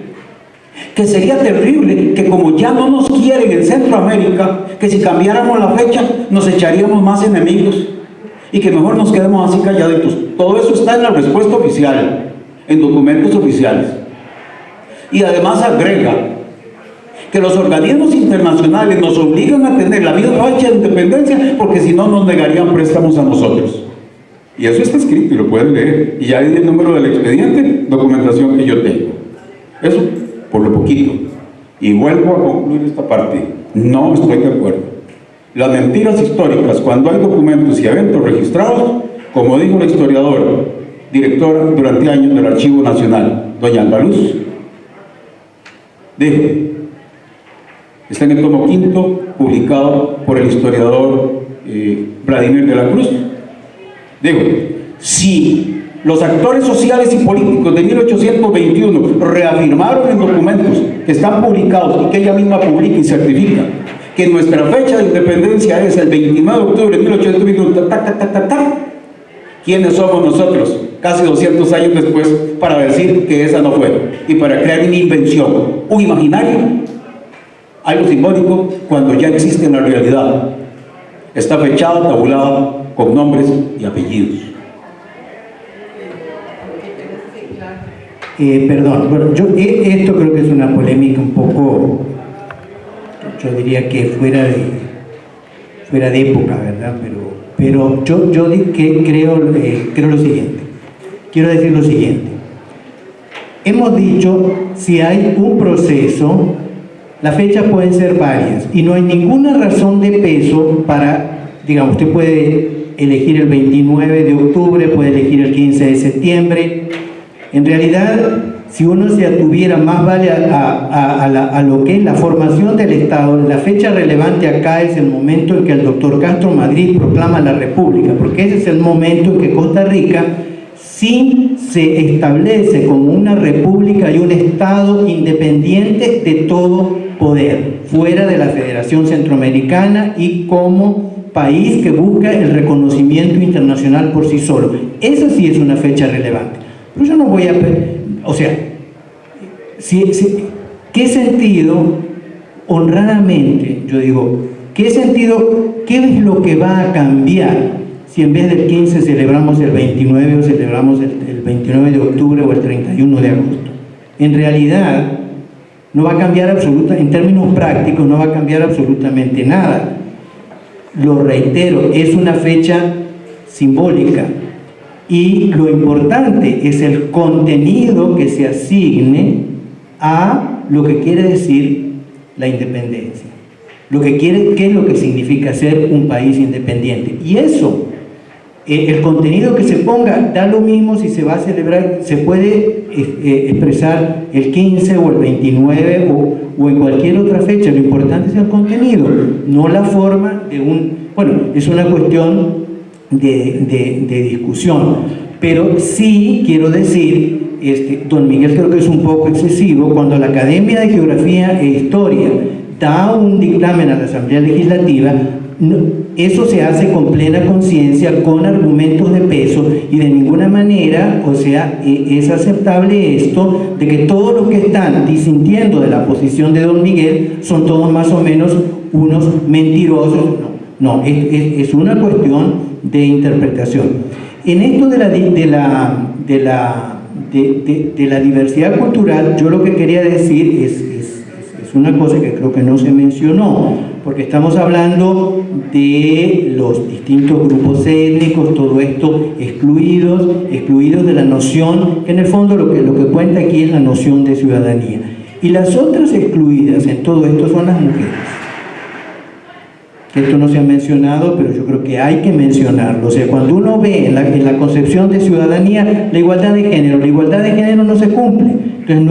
que sería terrible que como ya no nos quieren en Centroamérica, que si cambiáramos la fecha nos echaríamos más enemigos y que mejor nos quedemos así calladitos. Todo eso está en la respuesta oficial, en documentos oficiales. Y además agrega que los organismos internacionales nos obligan a tener la misma fecha de independencia porque si no nos negarían préstamos a nosotros. Y eso está escrito y lo pueden leer. Y ya hay el número del expediente, documentación que yo tengo. Eso, por lo poquito. Y vuelvo a concluir esta parte. No estoy de acuerdo. Las mentiras históricas, cuando hay documentos y eventos registrados, como dijo la historiadora, directora durante años del Archivo Nacional, doña Andaluz, dijo, está en el tomo 5, publicado por el historiador Vladimir de la Cruz. Digo, si los actores sociales y políticos de 1821 reafirmaron en documentos que están publicados y que ella misma publica y certifica que nuestra fecha de independencia es el 29 de octubre de 1821, ¿quiénes somos nosotros, casi 200 años después, para decir que esa no fue? Y para crear una invención, un imaginario, algo simbólico, cuando ya existe en la realidad. Está fechada, tabulada, con nombres y apellidos. Perdón, bueno, esto creo que es una polémica un poco, yo diría que fuera de época, ¿verdad? Pero yo creo lo siguiente. Quiero decir lo siguiente. Hemos dicho, si hay un proceso, las fechas pueden ser varias y no hay ninguna razón de peso para, digamos, usted puede elegir el 29 de octubre, puede elegir el 15 de septiembre. En realidad, si uno se atuviera más vale a lo que es la formación del Estado, la fecha relevante acá es el momento en que el doctor Castro Madrid proclama la República, porque ese es el momento en que Costa Rica sí se establece como una república y un Estado independiente de todo poder, fuera de la Federación Centroamericana y como país que busca el reconocimiento internacional por sí solo. Esa sí es una fecha relevante. Pero yo no voy a... O sea, ¿qué sentido, honradamente, yo digo, qué sentido, qué es lo que va a cambiar si en vez del 15 celebramos el 29 o celebramos el 29 de octubre o el 31 de agosto? En realidad, no va a cambiar absolutamente, en términos prácticos, no va a cambiar absolutamente nada. Lo reitero, es una fecha simbólica y lo importante es el contenido que se asigne a lo que quiere decir la independencia, qué es lo que significa ser un país independiente. Y eso el contenido que se ponga da lo mismo si se va a celebrar, se puede expresar el 15 o el 29 o en cualquier otra fecha. Lo importante es el contenido, no la forma de bueno, es una cuestión de discusión, pero sí quiero decir, don Miguel creo que es un poco excesivo cuando la Academia de Geografía e Historia da un dictamen a la Asamblea Legislativa. Eso se hace con plena conciencia, con argumentos de peso, y de ninguna manera, o sea, es aceptable esto de que todos los que están disintiendo de la posición de don Miguel son todos más o menos unos mentirosos. No, es una cuestión de interpretación. En esto de la diversidad cultural, yo lo que quería decir es una cosa que creo que no se mencionó, porque estamos hablando de los distintos grupos étnicos, todo esto excluidos de la noción, que en el fondo lo que cuenta aquí es la noción de ciudadanía. Y las otras excluidas en todo esto son las mujeres. Esto no se ha mencionado, pero yo creo que hay que mencionarlo. O sea, cuando uno ve en la concepción de ciudadanía la igualdad de género no se cumple. Entonces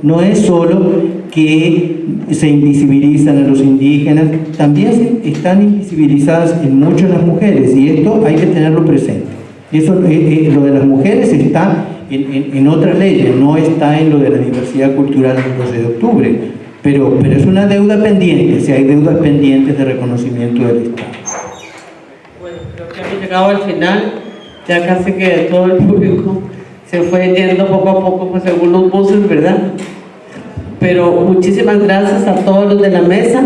no es solo que se invisibilizan a los indígenas, también están invisibilizadas en muchas las mujeres, y esto hay que tenerlo presente. Eso, lo de las mujeres está en otras leyes, no está en lo de la diversidad cultural del 12 de octubre, pero es una deuda pendiente, si hay deudas pendientes de reconocimiento del Estado. Bueno, creo que hemos llegado al final, ya casi que todo el público se fue yendo poco a poco, pues según los buses, ¿verdad? Pero muchísimas gracias a todos los de la mesa.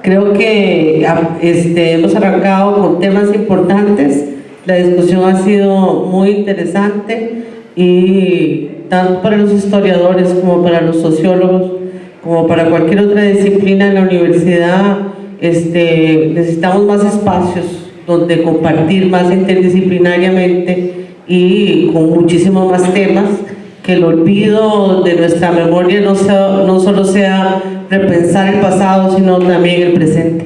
Creo que hemos arrancado con temas importantes. La discusión ha sido muy interesante, y tanto para los historiadores como para los sociólogos, como para cualquier otra disciplina en la universidad, necesitamos más espacios donde compartir más interdisciplinariamente y con muchísimos más temas, que el olvido de nuestra memoria no solo sea repensar el pasado, sino también el presente.